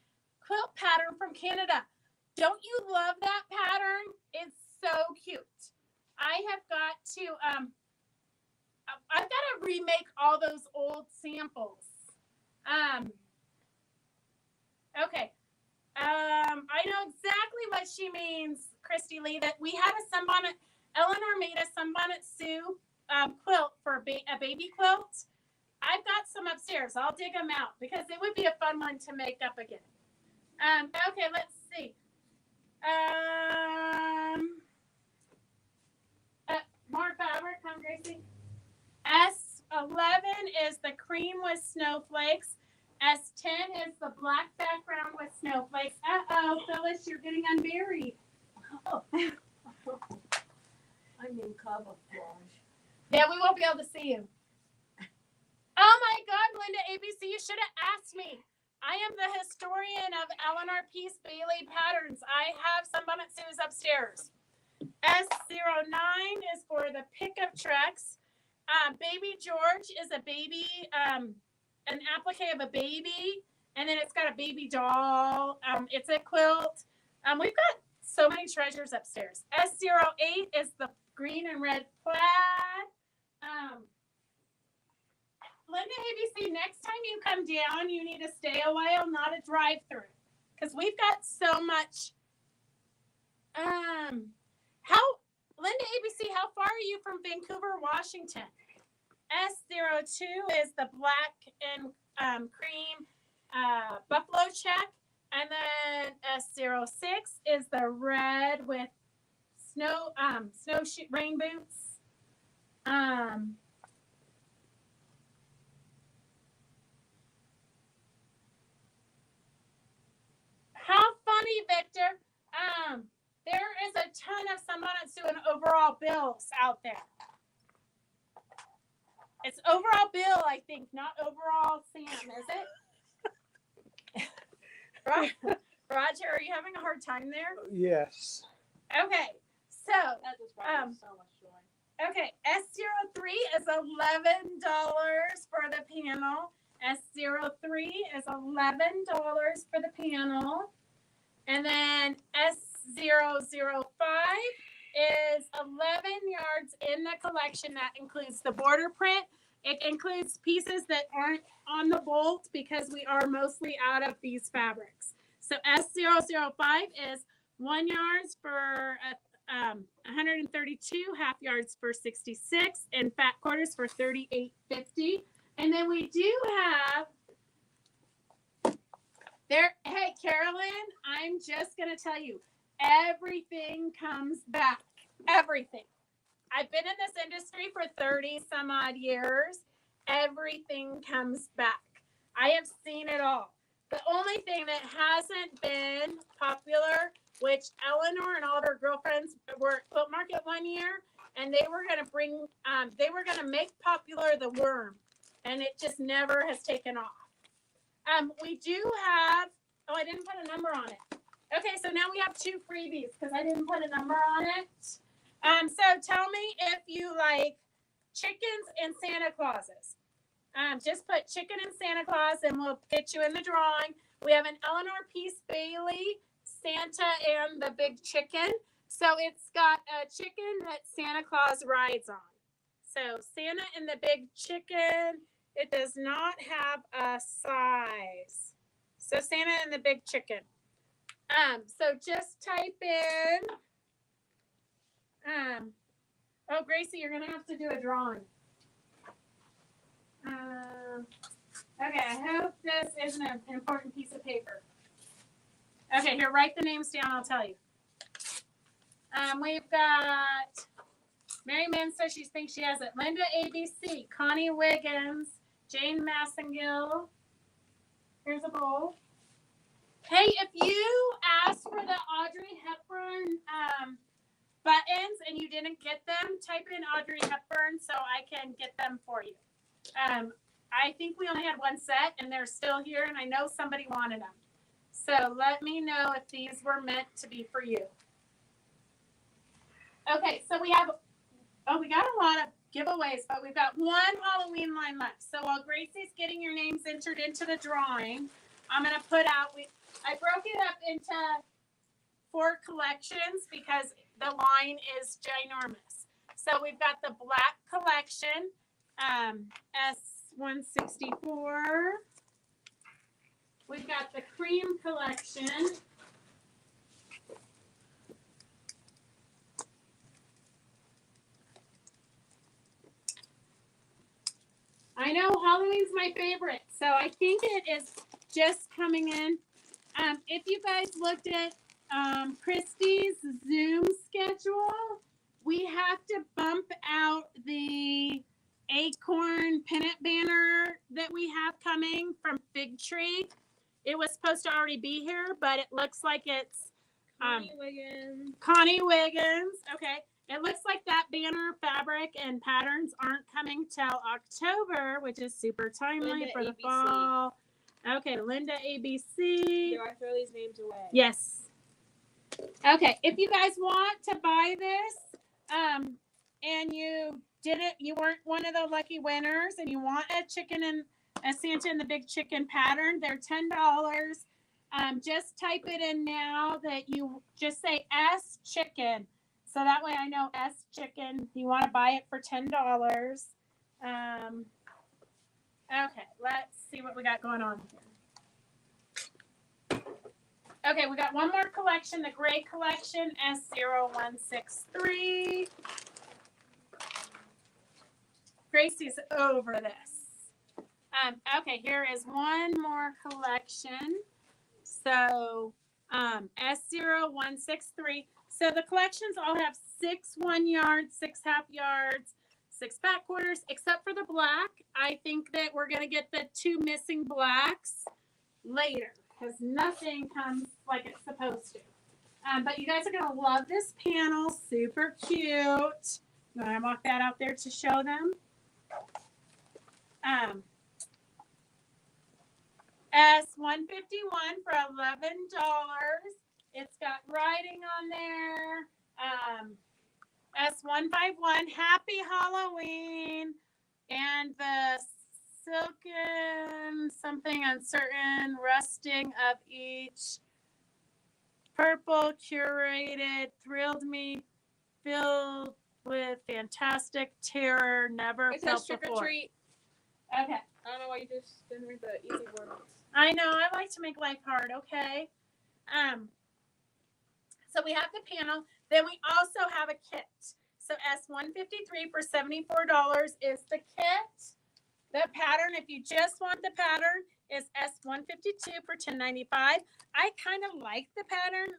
quilt pattern from Canada? Don't you love that pattern? It's so cute. I have got to, I've got to remake all those old samples. Okay. I know exactly what she means, Christy Lee, that we had a Sunbonnet, Eleanor made a Sunbonnet Sue quilt for a baby quilt. I've got some upstairs. I'll dig them out because it would be a fun one to make up again. Okay, let's see. More fabric, come Gracie. S11 is the cream with snowflakes. S10 is the black background with snowflakes. Uh-oh, Phyllis, you're getting unburied. Oh. I'm in camouflage. Yeah, we won't be able to see you. Oh my God, Linda ABC, you should have asked me. I am the historian of Eleanor Peace Bailey patterns. I have Sunbonnet Sue's upstairs. S09 is for the pickup trucks. Baby George is a baby, an applique of a baby, and then it's got a baby doll. It's a quilt. We've got so many treasures upstairs. S08 is the green and red plaid. Linda ABC, next time you come down, you need to stay a while, not a drive-through, because we've got so much. Linda ABC, how far are you from Vancouver, Washington? S02 is the black and cream buffalo check, and then S06 is the red with snowshoe rain boots. How funny, Victor. There is a ton of Sunbonnet Sue and overall bills out there. It's overall bill, I think, not overall Sam, is it? Roger, are you having a hard time there? Yes. Okay, so That just brought me so much joy. okay, S03 is $11 for the panel. S03 is $11 for the panel. And then S005 is 11 yards in the collection. That includes the border print. It includes pieces that aren't on the bolt because we are mostly out of these fabrics. So S005 is 1 yards for 132, half yards for 66, and fat quarters for 38.50. And then we do have there. Hey, Carolyn, I'm just gonna tell you, everything comes back. Everything. I've been in this industry for 30 some odd years. Everything comes back. I have seen it all. The only thing that hasn't been popular, which Eleanor and all of her girlfriends were at Quilt Market one year, and they were going to make popular the worm, and it just never has taken off. We do have, I didn't put a number on it. Okay, so now we have 2 freebies because I didn't put a number on it. So tell me if you like chickens and Santa Clauses. Just put chicken and Santa Claus and we'll get you in the drawing. We have an Eleanor Peace Bailey, Santa and the Big Chicken. So it's got a chicken that Santa Claus rides on. So Santa and the Big Chicken, it does not have a size. So Santa and the Big Chicken. So just type in oh, Gracie, you're going to have to do a drawing. Okay, I hope this isn't an important piece of paper. Okay, here, write the names down, I'll tell you. We've got Mary Min says she thinks she has it. Linda ABC, Connie Wiggins, Jane Massengill. Here's a bowl. Hey, if you asked for the Audrey Hepburn buttons and you didn't get them, type in Audrey Hepburn so I can get them for you. I think we only had 1 set and they're still here and I know somebody wanted them. So let me know if these were meant to be for you. Okay, so we got a lot of giveaways, but we've got 1 Halloween line left. So while Gracie's getting your names entered into the drawing, I'm going to put out, I broke it up into 4 collections because the line is ginormous. So we've got the black collection, S164. We've got the cream collection. I know Halloween's my favorite, so I think it is just coming in. If you guys looked at Christy's Zoom schedule, we have to bump out the acorn pennant banner that we have coming from Fig Tree. It was supposed to already be here, but it looks like it's Connie Wiggins. Okay. It looks like that banner fabric and patterns aren't coming till October, which is super timely Linda for the ABC. fall. Okay, Linda ABC. Do I throw these names away? Yes. Okay, if you guys want to buy this, and you weren't one of the lucky winners, and you want a chicken and a Santa and the Big Chicken pattern, they're $10. Just type it in now that you just say S chicken. So that way I know S chicken. You want to buy it for $10. Okay, let's see what we got going on here. Okay, we got 1 more collection, the gray collection, S0163. Gracie's over this. Okay, here is 1 more collection. So S0163. So the collections all have 6 1 yards, 6 half yards, 6 back quarters, except for the black. I think that we're going to get the 2 missing blacks later because nothing comes like it's supposed to. But you guys are going to love this panel. Super cute. You want to walk that out there to show them? S151 for $11. It's got writing on there. S151, Happy Halloween. And the silken something uncertain rusting of each. Purple curated thrilled me, filled with fantastic terror never It felt says trick or before. treat. Okay. I don't know why you just didn't read the easy words. I know. I like to make life hard. Okay. So we have the panel. Then we also have a kit. So S153 for $74 is the kit. The pattern, if you just want the pattern, is S152 for $10.95. I kind of like the pattern.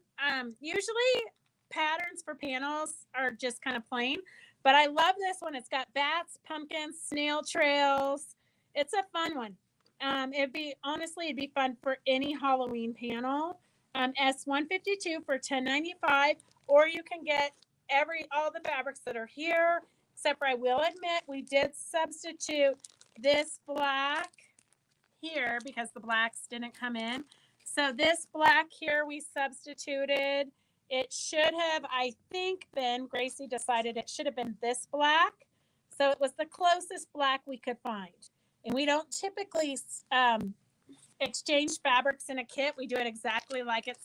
Usually patterns for panels are just kind of plain, but I love this one. It's got bats, pumpkins, snail trails. It's a fun one. It'd be fun for any Halloween panel. S152 for $10.95, or you can get all the fabrics that are here. Except for I will admit we did substitute this black here because the blacks didn't come in. So this black here we substituted. It should have, I think, been, Gracie decided it should have been this black. So it was the closest black we could find. And we don't typically exchange fabrics in a kit. We do it exactly like it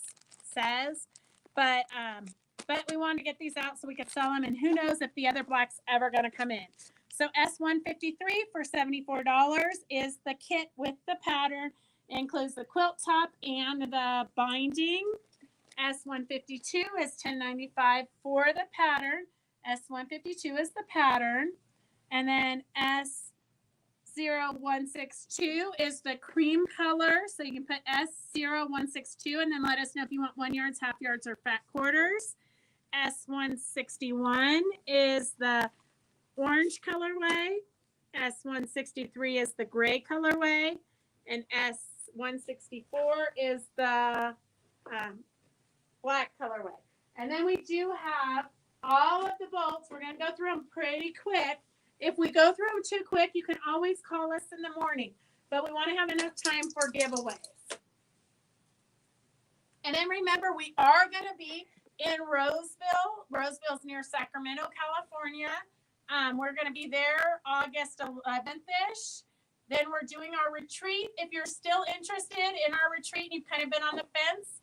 says. But we wanted to get these out so we could sell them. And who knows if the other black's ever going to come in. So S153 for $74 is the kit with the pattern. It includes the quilt top and the binding. S152 is $10.95 for the pattern. S152 is the pattern. And then S0162 is the cream color. So you can put S0162 and then let us know if you want 1 yards, half yards, or fat quarters. S161 is the orange colorway. S163 is the gray colorway. And S164 is the black colorway. And then we do have all of the bolts. We're going to go through them pretty quick. If we go through them too quick, you can always call us in the morning. But we want to have enough time for giveaways. And then remember, we are going to be in Roseville. Roseville's near Sacramento, California. We're going to be there August 11th-ish. Then we're doing our retreat. If you're still interested in our retreat, you've kind of been on the fence.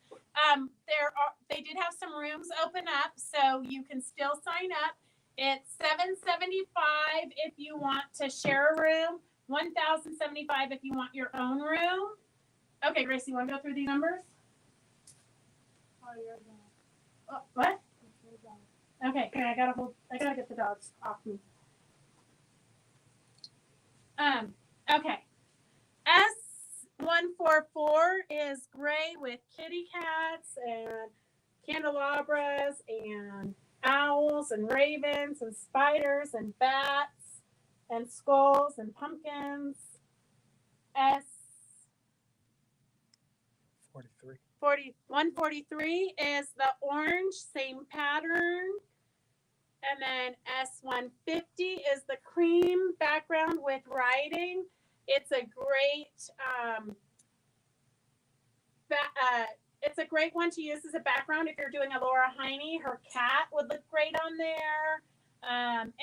They did have some rooms open up, so you can still sign up. It's $775 if you want to share a room, $1,075 if you want your own room. Okay, Gracie, you want to go through the numbers? Oh, what? Okay, here, I gotta get the dogs off me. Okay. S144 is gray with kitty cats and candelabras and owls and ravens and spiders and bats and skulls and pumpkins. S143 is the orange, same pattern. And then S150 is the cream background with writing. It's a great one to use as a background if you're doing a Laura Heine. Her cat would look great on there.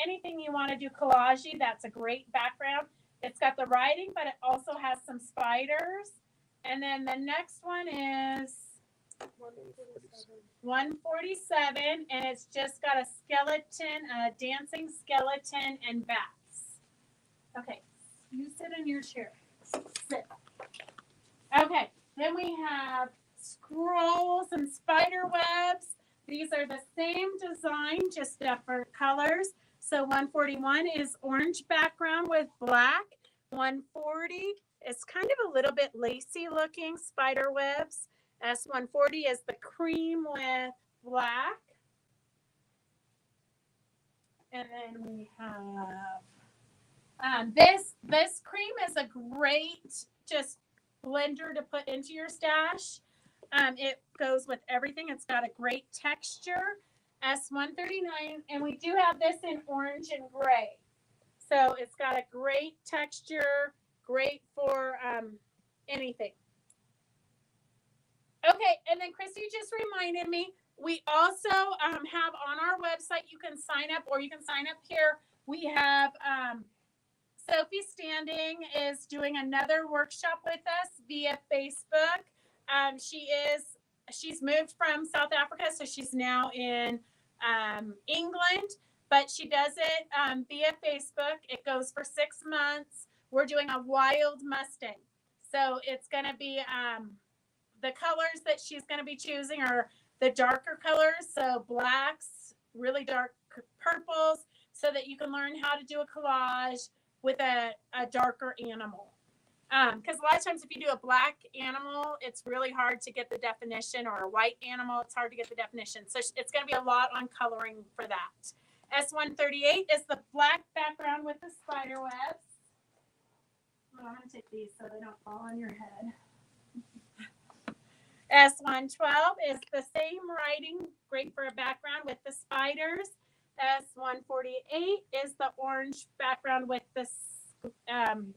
Anything you want to do collagey, that's a great background. It's got the writing, but it also has some spiders. And then the next one is 147, and it's just got a skeleton, a dancing skeleton, and bats. Okay, you sit in your chair. Sit. Okay, then we have scrolls and spider webs. These are the same design, just different colors. So 141 is orange background with black. 140 is kind of a little bit lacy looking spider webs. S140 is the cream with black. And then we have this cream is a great just blender to put into your stash. It goes with everything. It's got a great texture. S139, and we do have this in orange and gray. So it's got a great texture, great for anything. Okay, and then Christy just reminded me, we also have on our website, you can sign up, or you can sign up here. We have Sophie Standing is doing another workshop with us via Facebook. She's moved from South Africa, so she's now in England, but she does it via Facebook. It goes for 6 months. we're doing a wild Mustang. So it's going to be the colors that she's going to be choosing are the darker colors. So blacks, really dark purples, so that you can learn how to do a collage with a darker animal. Because a lot of times if you do a black animal, it's really hard to get the definition, or a white animal, it's hard to get the definition. So it's going to be a lot on coloring for that. S138 is the black background with the spider webs. Oh, I'm going to take these so they don't fall on your head. S112 is the same writing, great for a background with the spiders. S148 is the orange background with the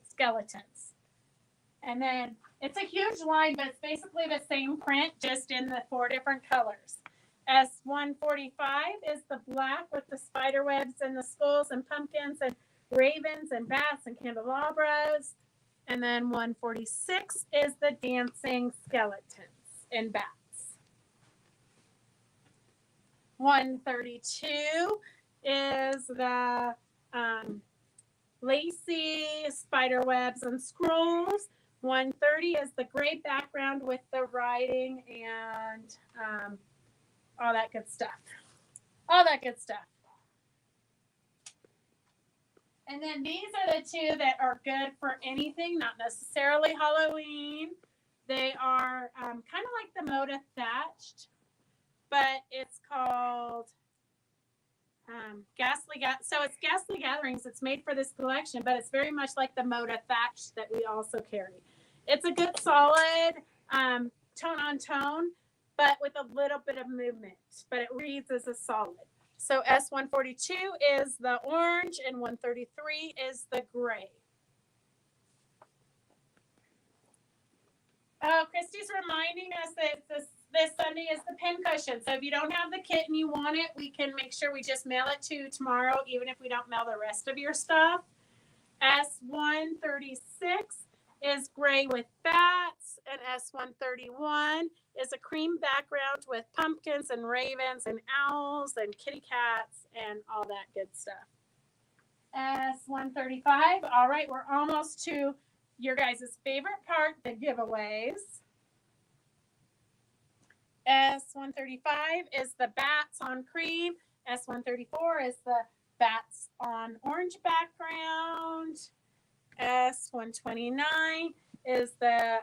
skeletons. And then it's a huge line, but it's basically the same print, just in the 4 different colors. S145 is the black with the spider webs and the skulls and pumpkins and ravens and bats and candelabras. And then 146 is the dancing skeletons and bats. 132 is the lacy spider webs and scrolls. 130 is the gray background with the writing and all that good stuff. All that good stuff. And then these are the 2 that are good for anything, not necessarily Halloween. They are kind of like the Moda Thatched, but it's called so it's Ghastly Gatherings. It's made for this collection, but it's very much like the Moda Thatched that we also carry. It's a good solid tone on tone, but with a little bit of movement, but it reads as a solid. So S142 is the orange and 133 is the gray. Oh, Christy's reminding us that this Sunday is the pincushion. So if you don't have the kit and you want it, we can make sure we just mail it to you tomorrow, even if we don't mail the rest of your stuff. S136 is gray with bats, and S131 is a cream background with pumpkins and ravens and owls and kitty cats and all that good stuff. S135, all right, we're almost to your guys' favorite part, the giveaways. S135 is the bats on cream. S134 is the bats on orange background. S129 is the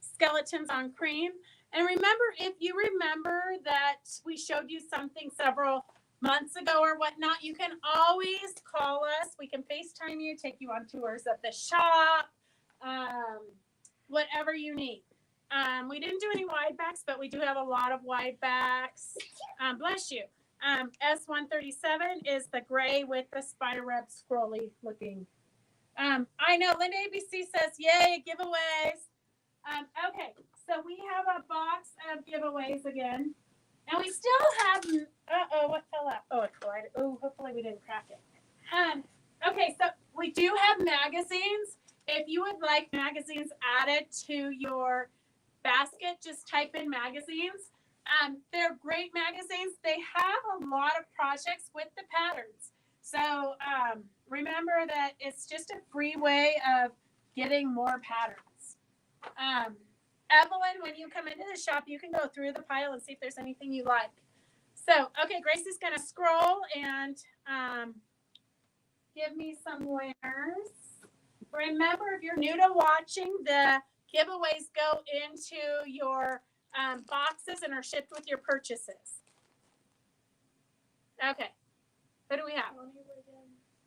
skeletons on cream. And remember, if you remember that we showed you something several months ago or whatnot, you can always call us. We can FaceTime you, take you on tours of the shop, whatever you need. We didn't do any wide backs, but we do have a lot of wide backs. Bless you. S137 is the gray with the spider web scrolly looking. I know Linda ABC says, yay, giveaways. Okay, so we have a box of giveaways again. And we still have, what fell out? Oh, it collided. Oh, hopefully we didn't crack it. Okay, so we do have magazines. If you would like magazines added to your basket, just type in magazines. They're great magazines. They have a lot of projects with the patterns. So remember that it's just a free way of getting more patterns. Evelyn, when you come into the shop, you can go through the pile and see if there's anything you like. So, okay, Gracie's going to scroll and give me some winners. Remember, if you're new to watching, the giveaways go into your boxes and are shipped with your purchases. Okay. Who do we have?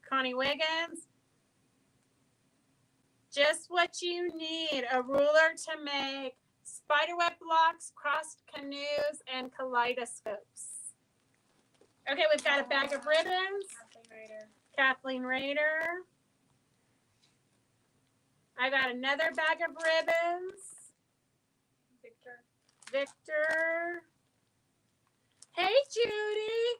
Connie Wiggins. Just what you need, a ruler to make spiderweb blocks, crossed canoes, and kaleidoscopes. Okay, we've got a bag of ribbons. Kathleen Rader. I got another bag of ribbons. Victor. Hey, Judy.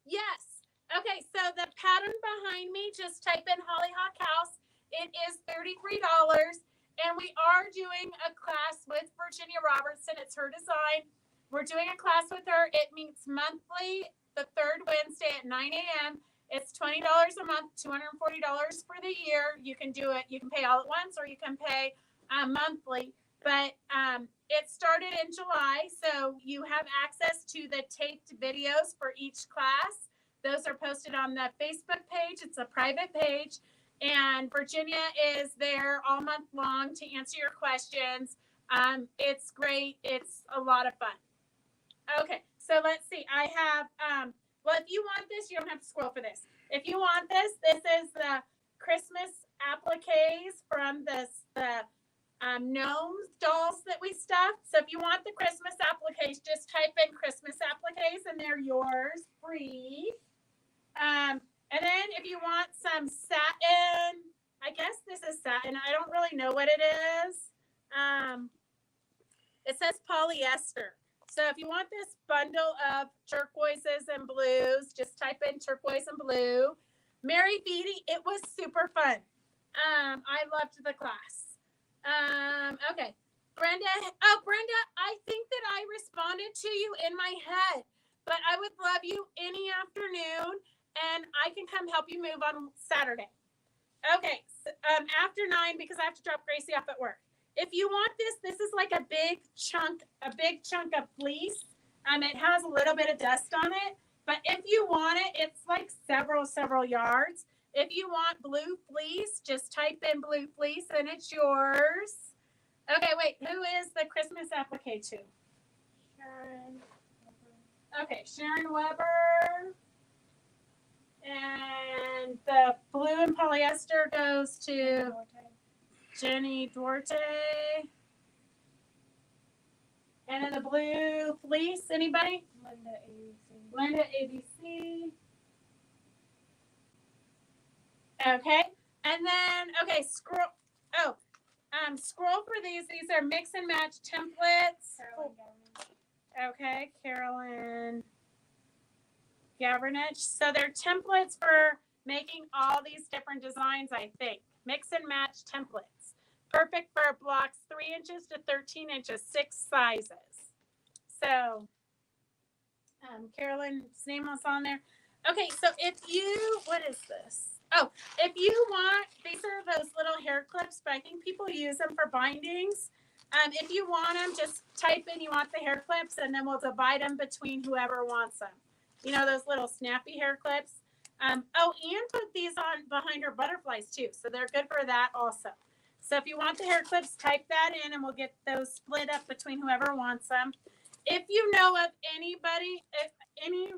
Yes. Okay, so the pattern behind me, just type in Hollyhock House. It is $33, and we are doing a class with Virginia Robertson. It's her design. We're doing a class with her. It meets monthly, the third Wednesday at 9 a.m. It's $20 a month, $240 for the year. You can do it. You can pay all at once, or you can pay monthly. But it started in July, so you have access to the taped videos for each class. Those are posted on the Facebook page. It's a private page. And Virginia is there all month long to answer your questions. It's great. It's a lot of fun. Okay, so let's see. I have, well, if you want this, you don't have to scroll for this. If you want this, this is the Christmas appliques from the gnomes dolls that we stuffed. So if you want the Christmas appliques, just type in Christmas appliques and they're yours free. And then if you want some satin, I guess this is satin. I don't really know what it is. It says polyester. So if you want this bundle of turquoises and blues, just type in turquoise and blue. Mary Beatty, it was super fun. I loved the class. Okay. Brenda, I think that I responded to you in my head, but I would love you any afternoon, and I can come help you move on Saturday. Okay, so, after 9, because I have to drop Gracie off at work. If you want this is like a big chunk of fleece. It has a little bit of dust on it, but if you want it, it's like several yards. If you want blue fleece, just type in blue fleece and it's yours. Okay, wait, who is the Christmas applique to? Sharon. Okay, Sharon Weber. And the blue and polyester goes to Jenny Duarte. And then the blue fleece, anybody? Linda ABC. Okay. And then, okay, scroll for these. These are mix and match templates. Okay, Carolyn Gavernich. So they're templates for making all these different designs, I think. Mix and match templates. Perfect for blocks 3 inches to 13 inches, 6 sizes. So Carolyn's name was on there. Okay, so if you, what is this? Oh, if you want, these are those little hair clips, but I think people use them for bindings. If you want them, just type in you want the hair clips, and then we'll divide them between whoever wants them. You know, those little snappy hair clips. Anne put these on behind her butterflies too, so they're good for that also. So if you want the hair clips, type that in, and we'll get those split up between whoever wants them. If you know of anybody, if any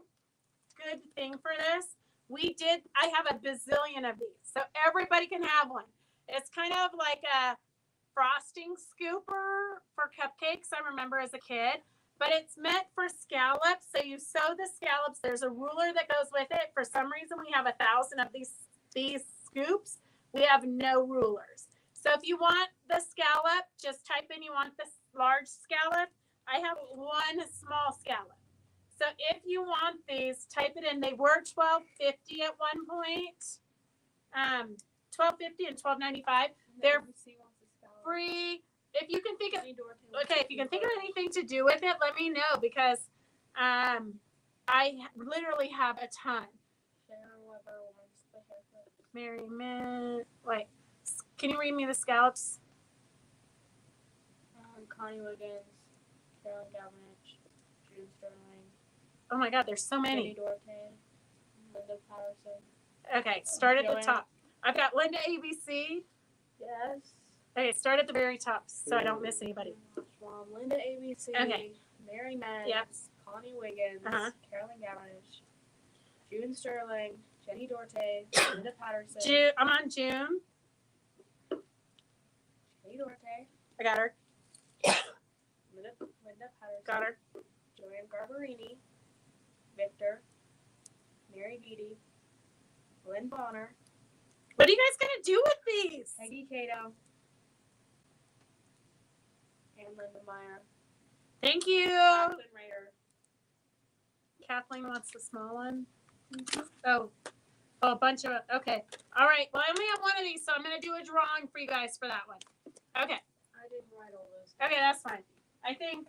good thing for this, I have a bazillion of these, so everybody can have one. It's kind of like a frosting scooper for cupcakes, I remember as a kid, but it's meant for scallops. So you sew the scallops. There's a ruler that goes with it. For some reason, we have 1,000 of these scoops. We have no rulers. So if you want the scallop, just type in you want the large scallop. I have one small scallop. So if you want these, type it in. They were $12.50 at one point. $12.50 and $12.95. They're free. If you can think of anything to do with it, let me know, because I literally have a ton. Mary Mint. Wait, can you read me the scallops? Connie Wiggins, Carolyn Gavernich, June Sterling. Oh my God, there's so many. Jenny Duarte, Linda Patterson. Okay, start at the top. I've got Linda ABC. Yes. Okay, start at the very top so I don't miss anybody. Linda ABC. Okay. Mary Metz. Yep. Connie Wiggins. Carolyn Gavernich. June Sterling. Jenny Duarte. Linda Patterson. I'm on June. Jenny Duarte. I got her. Linda Patterson. Got her. Joanne Garbarini. Victor. Mary Beatty. Lynn Bonner. What are you guys going to do with these? Peggy Cato. And Linda Meyer. Thank you. Kathleen Rader. Kathleen wants the small one. Oh, a bunch of, okay. All right. Well, I only have one of these, so I'm going to do a drawing for you guys for that one. Okay. I didn't write all this. Okay, that's fine. I think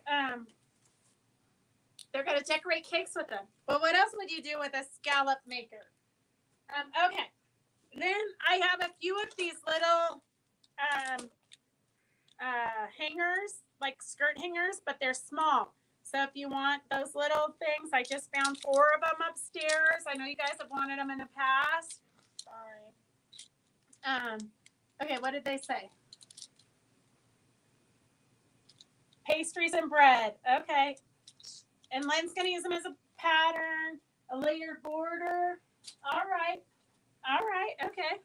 they're going to decorate cakes with them. But what else would you do with a scallop maker? Okay. Then I have a few of these little hangers, like skirt hangers, but they're small. So if you want those little things, I just found 4 of them upstairs. I know you guys have wanted them in the past. Sorry. Okay, what did they say? Pastries and bread. Okay. And Lynn's going to use them as a pattern, a layered border. All right. All right. Okay.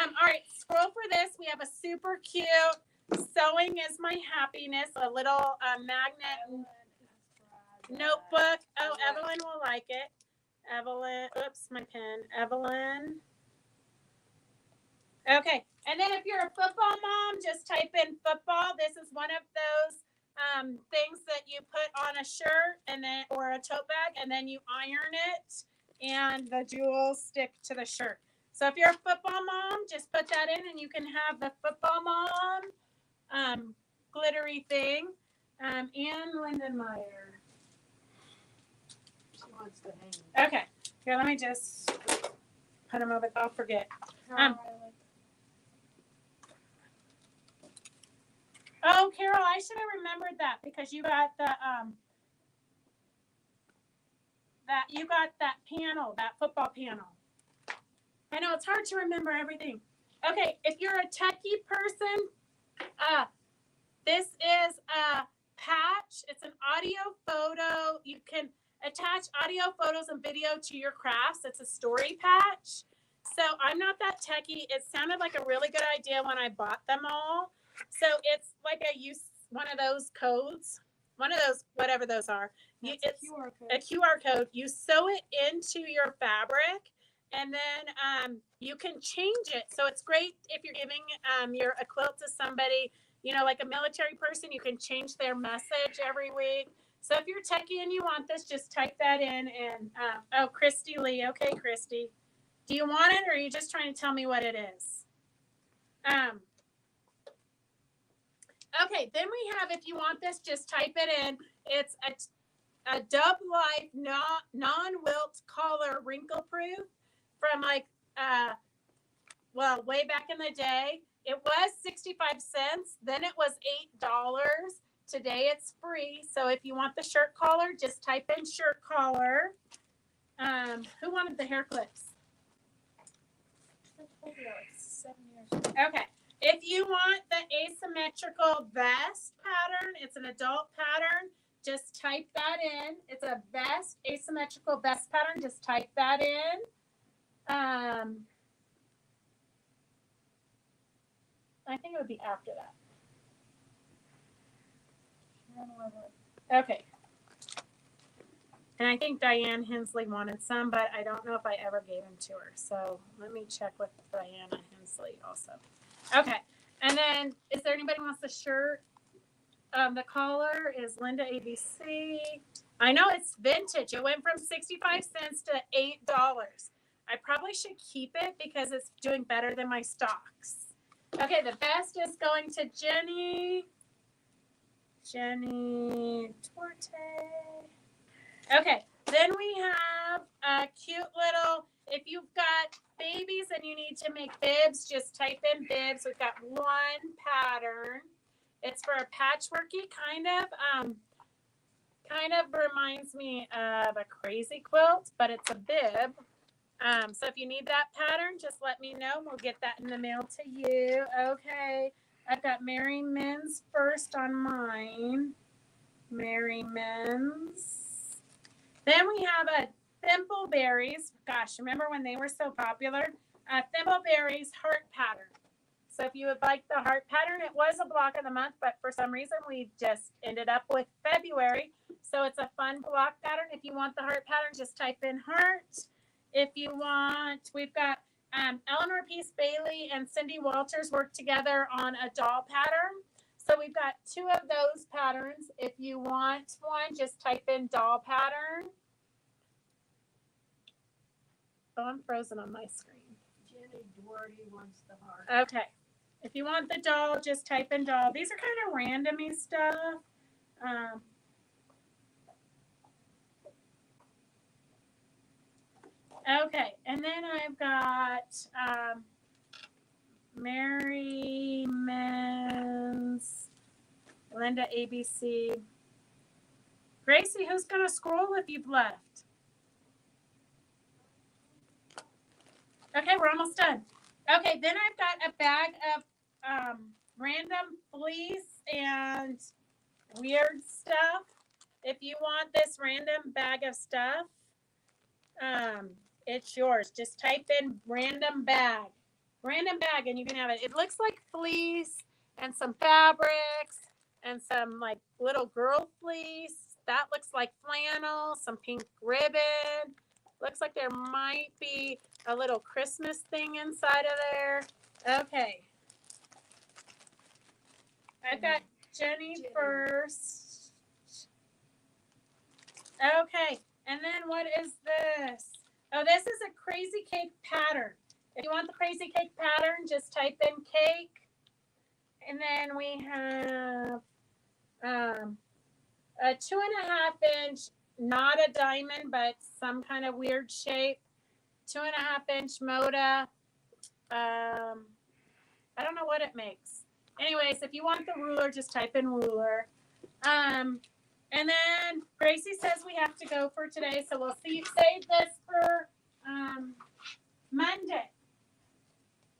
All right. Scroll for this. We have a super cute Sewing is My Happiness, a little magnet notebook. Oh, Evelyn will like it. Evelyn. Oops, my pen. Evelyn. Okay. And then if you're a football mom, just type in football. This is one of those things that you put on a shirt and then or a tote bag, and then you iron it, and the jewels stick to the shirt. So if you're a football mom, just put that in, and you can have the football mom glittery thing. Ann Lindenmeyer. She wants to hang. Okay. Here, let me just put them over. I'll forget. Oh, Carol, I should have remembered that because you got the that panel, that football panel. I know it's hard to remember everything. Okay, if you're a techie person, this is a patch. It's an audio photo. You can attach audio photos and video to your crafts. It's a story patch. So I'm not that techie. It sounded like a really good idea when I bought them all. So it's like one of those codes, one of those, whatever those are. It's a QR code. You sew it into your fabric, and then you can change it. So it's great if you're giving a quilt to somebody, like a military person. You can change their message every week. So if you're techie and you want this, just type that in. And Christy Lee. Okay, Christy. Do you want it, or are you just trying to tell me what it is? Okay, then we have, if you want this, just type it in. It's a Dub Life non-wilt collar wrinkle proof from way back in the day. It was 65 cents. Then it was $8. Today it's free. So if you want the shirt collar, just type in shirt collar. Who wanted the hair clips? Like 7 years ago. Okay. If you want the asymmetrical vest pattern, it's an adult pattern. Just type that in. It's a vest, asymmetrical vest pattern. Just type that in. I think it would be after that. Okay. And I think Diane Hensley wanted some, but I don't know if I ever gave them to her. So let me check with Diana Hensley also. Okay. And then, is there anybody who wants the shirt? The collar is Linda ABC. I know it's vintage. It went from 65 cents to $8. I probably should keep it because it's doing better than my stocks. Okay, the vest is going to Jenny Torte. Okay, then we have a cute little, if you've got babies and you need to make bibs, just type in bibs. We've got one pattern. It's for a patchworky kind of reminds me of a crazy quilt, but it's a bib. So if you need that pattern, just let me know. We'll get that in the mail to you. Okay, I've got Mary Men's first on mine. Mary Men's. Then we have a Thimbleberries. Gosh, remember when they were so popular? Thimbleberries heart pattern. So if you would like the heart pattern, it was a block of the month, but for some reason we just ended up with February. So it's a fun block pattern. If you want the heart pattern, just type in heart. If you want, we've got Eleanor Peace Bailey and Cindy Walters work together on a doll pattern. So we've got 2 of those patterns. If you want one, just type in doll pattern. Oh, I'm frozen on my screen. Jenny Doherty wants the heart. Okay. If you want the doll, just type in doll. These are kind of randomy stuff. Okay, and then I've got Mary Men's, Linda ABC. Gracie, who's gonna scroll if you've left? Okay, we're almost done. Okay, then I've got a bag of random fleece and weird stuff. If you want this random bag of stuff, it's yours. Just type in random bag, and you can have it. It looks like fleece and some fabrics and some like little girl fleece. That looks like flannel, some pink ribbon. Looks like there might be a little Christmas thing inside of there. Okay. I've got Jenny first. Okay. And then what is this? Oh, this is a crazy cake pattern. If you want the crazy cake pattern, just type in cake. And then we have a 2.5 inch, not a diamond, but some kind of weird shape. 2.5 inch Moda. I don't know what it makes. Anyways, if you want the ruler, just type in ruler. And then Gracie says we have to go for today, so we'll save this for Monday.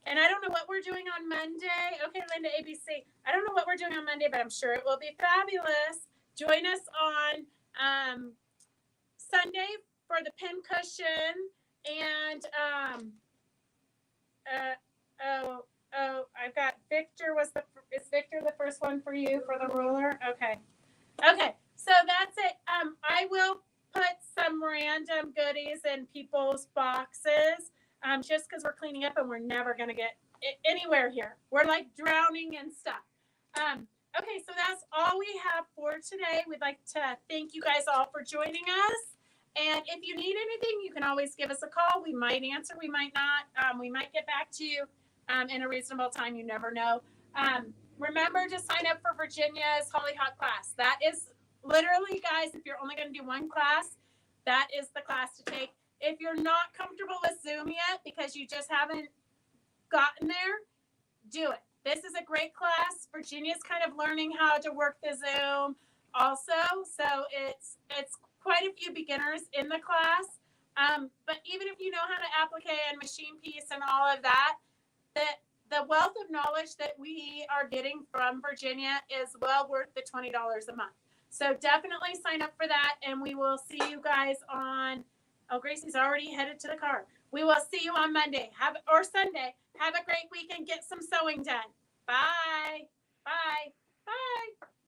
And I don't know what we're doing on Monday. Okay, Linda ABC. I don't know what we're doing on Monday, but I'm sure it will be fabulous. Join us on Sunday for the pin cushion. And I've got Victor. Is Victor the first one for you for the ruler? Okay. Okay. So that's it. I will put some random goodies in people's boxes. Just because we're cleaning up and we're never going to get anywhere here. We're like drowning in stuff. Okay, so that's all we have for today. We'd like to thank you guys all for joining us. And if you need anything, you can always give us a call. We might answer, we might not. We might get back to you in a reasonable time. You never know. Remember to sign up for Virginia's Hollyhock class. That is literally, guys, if you're only going to do one class, that is the class to take. If you're not comfortable with Zoom yet because you just haven't gotten there, do it. This is a great class. Virginia's kind of learning how to work the Zoom also. So it's quite a few beginners in the class. But even if you know how to applique and machine piece and all of that, the wealth of knowledge that we are getting from Virginia is well worth the $20 a month. So definitely sign up for that, and we will see you guys on. Oh, Gracie's already headed to the car. We will see you on Monday or Sunday. Have a great weekend. Get some sewing done. Bye. Bye. Bye.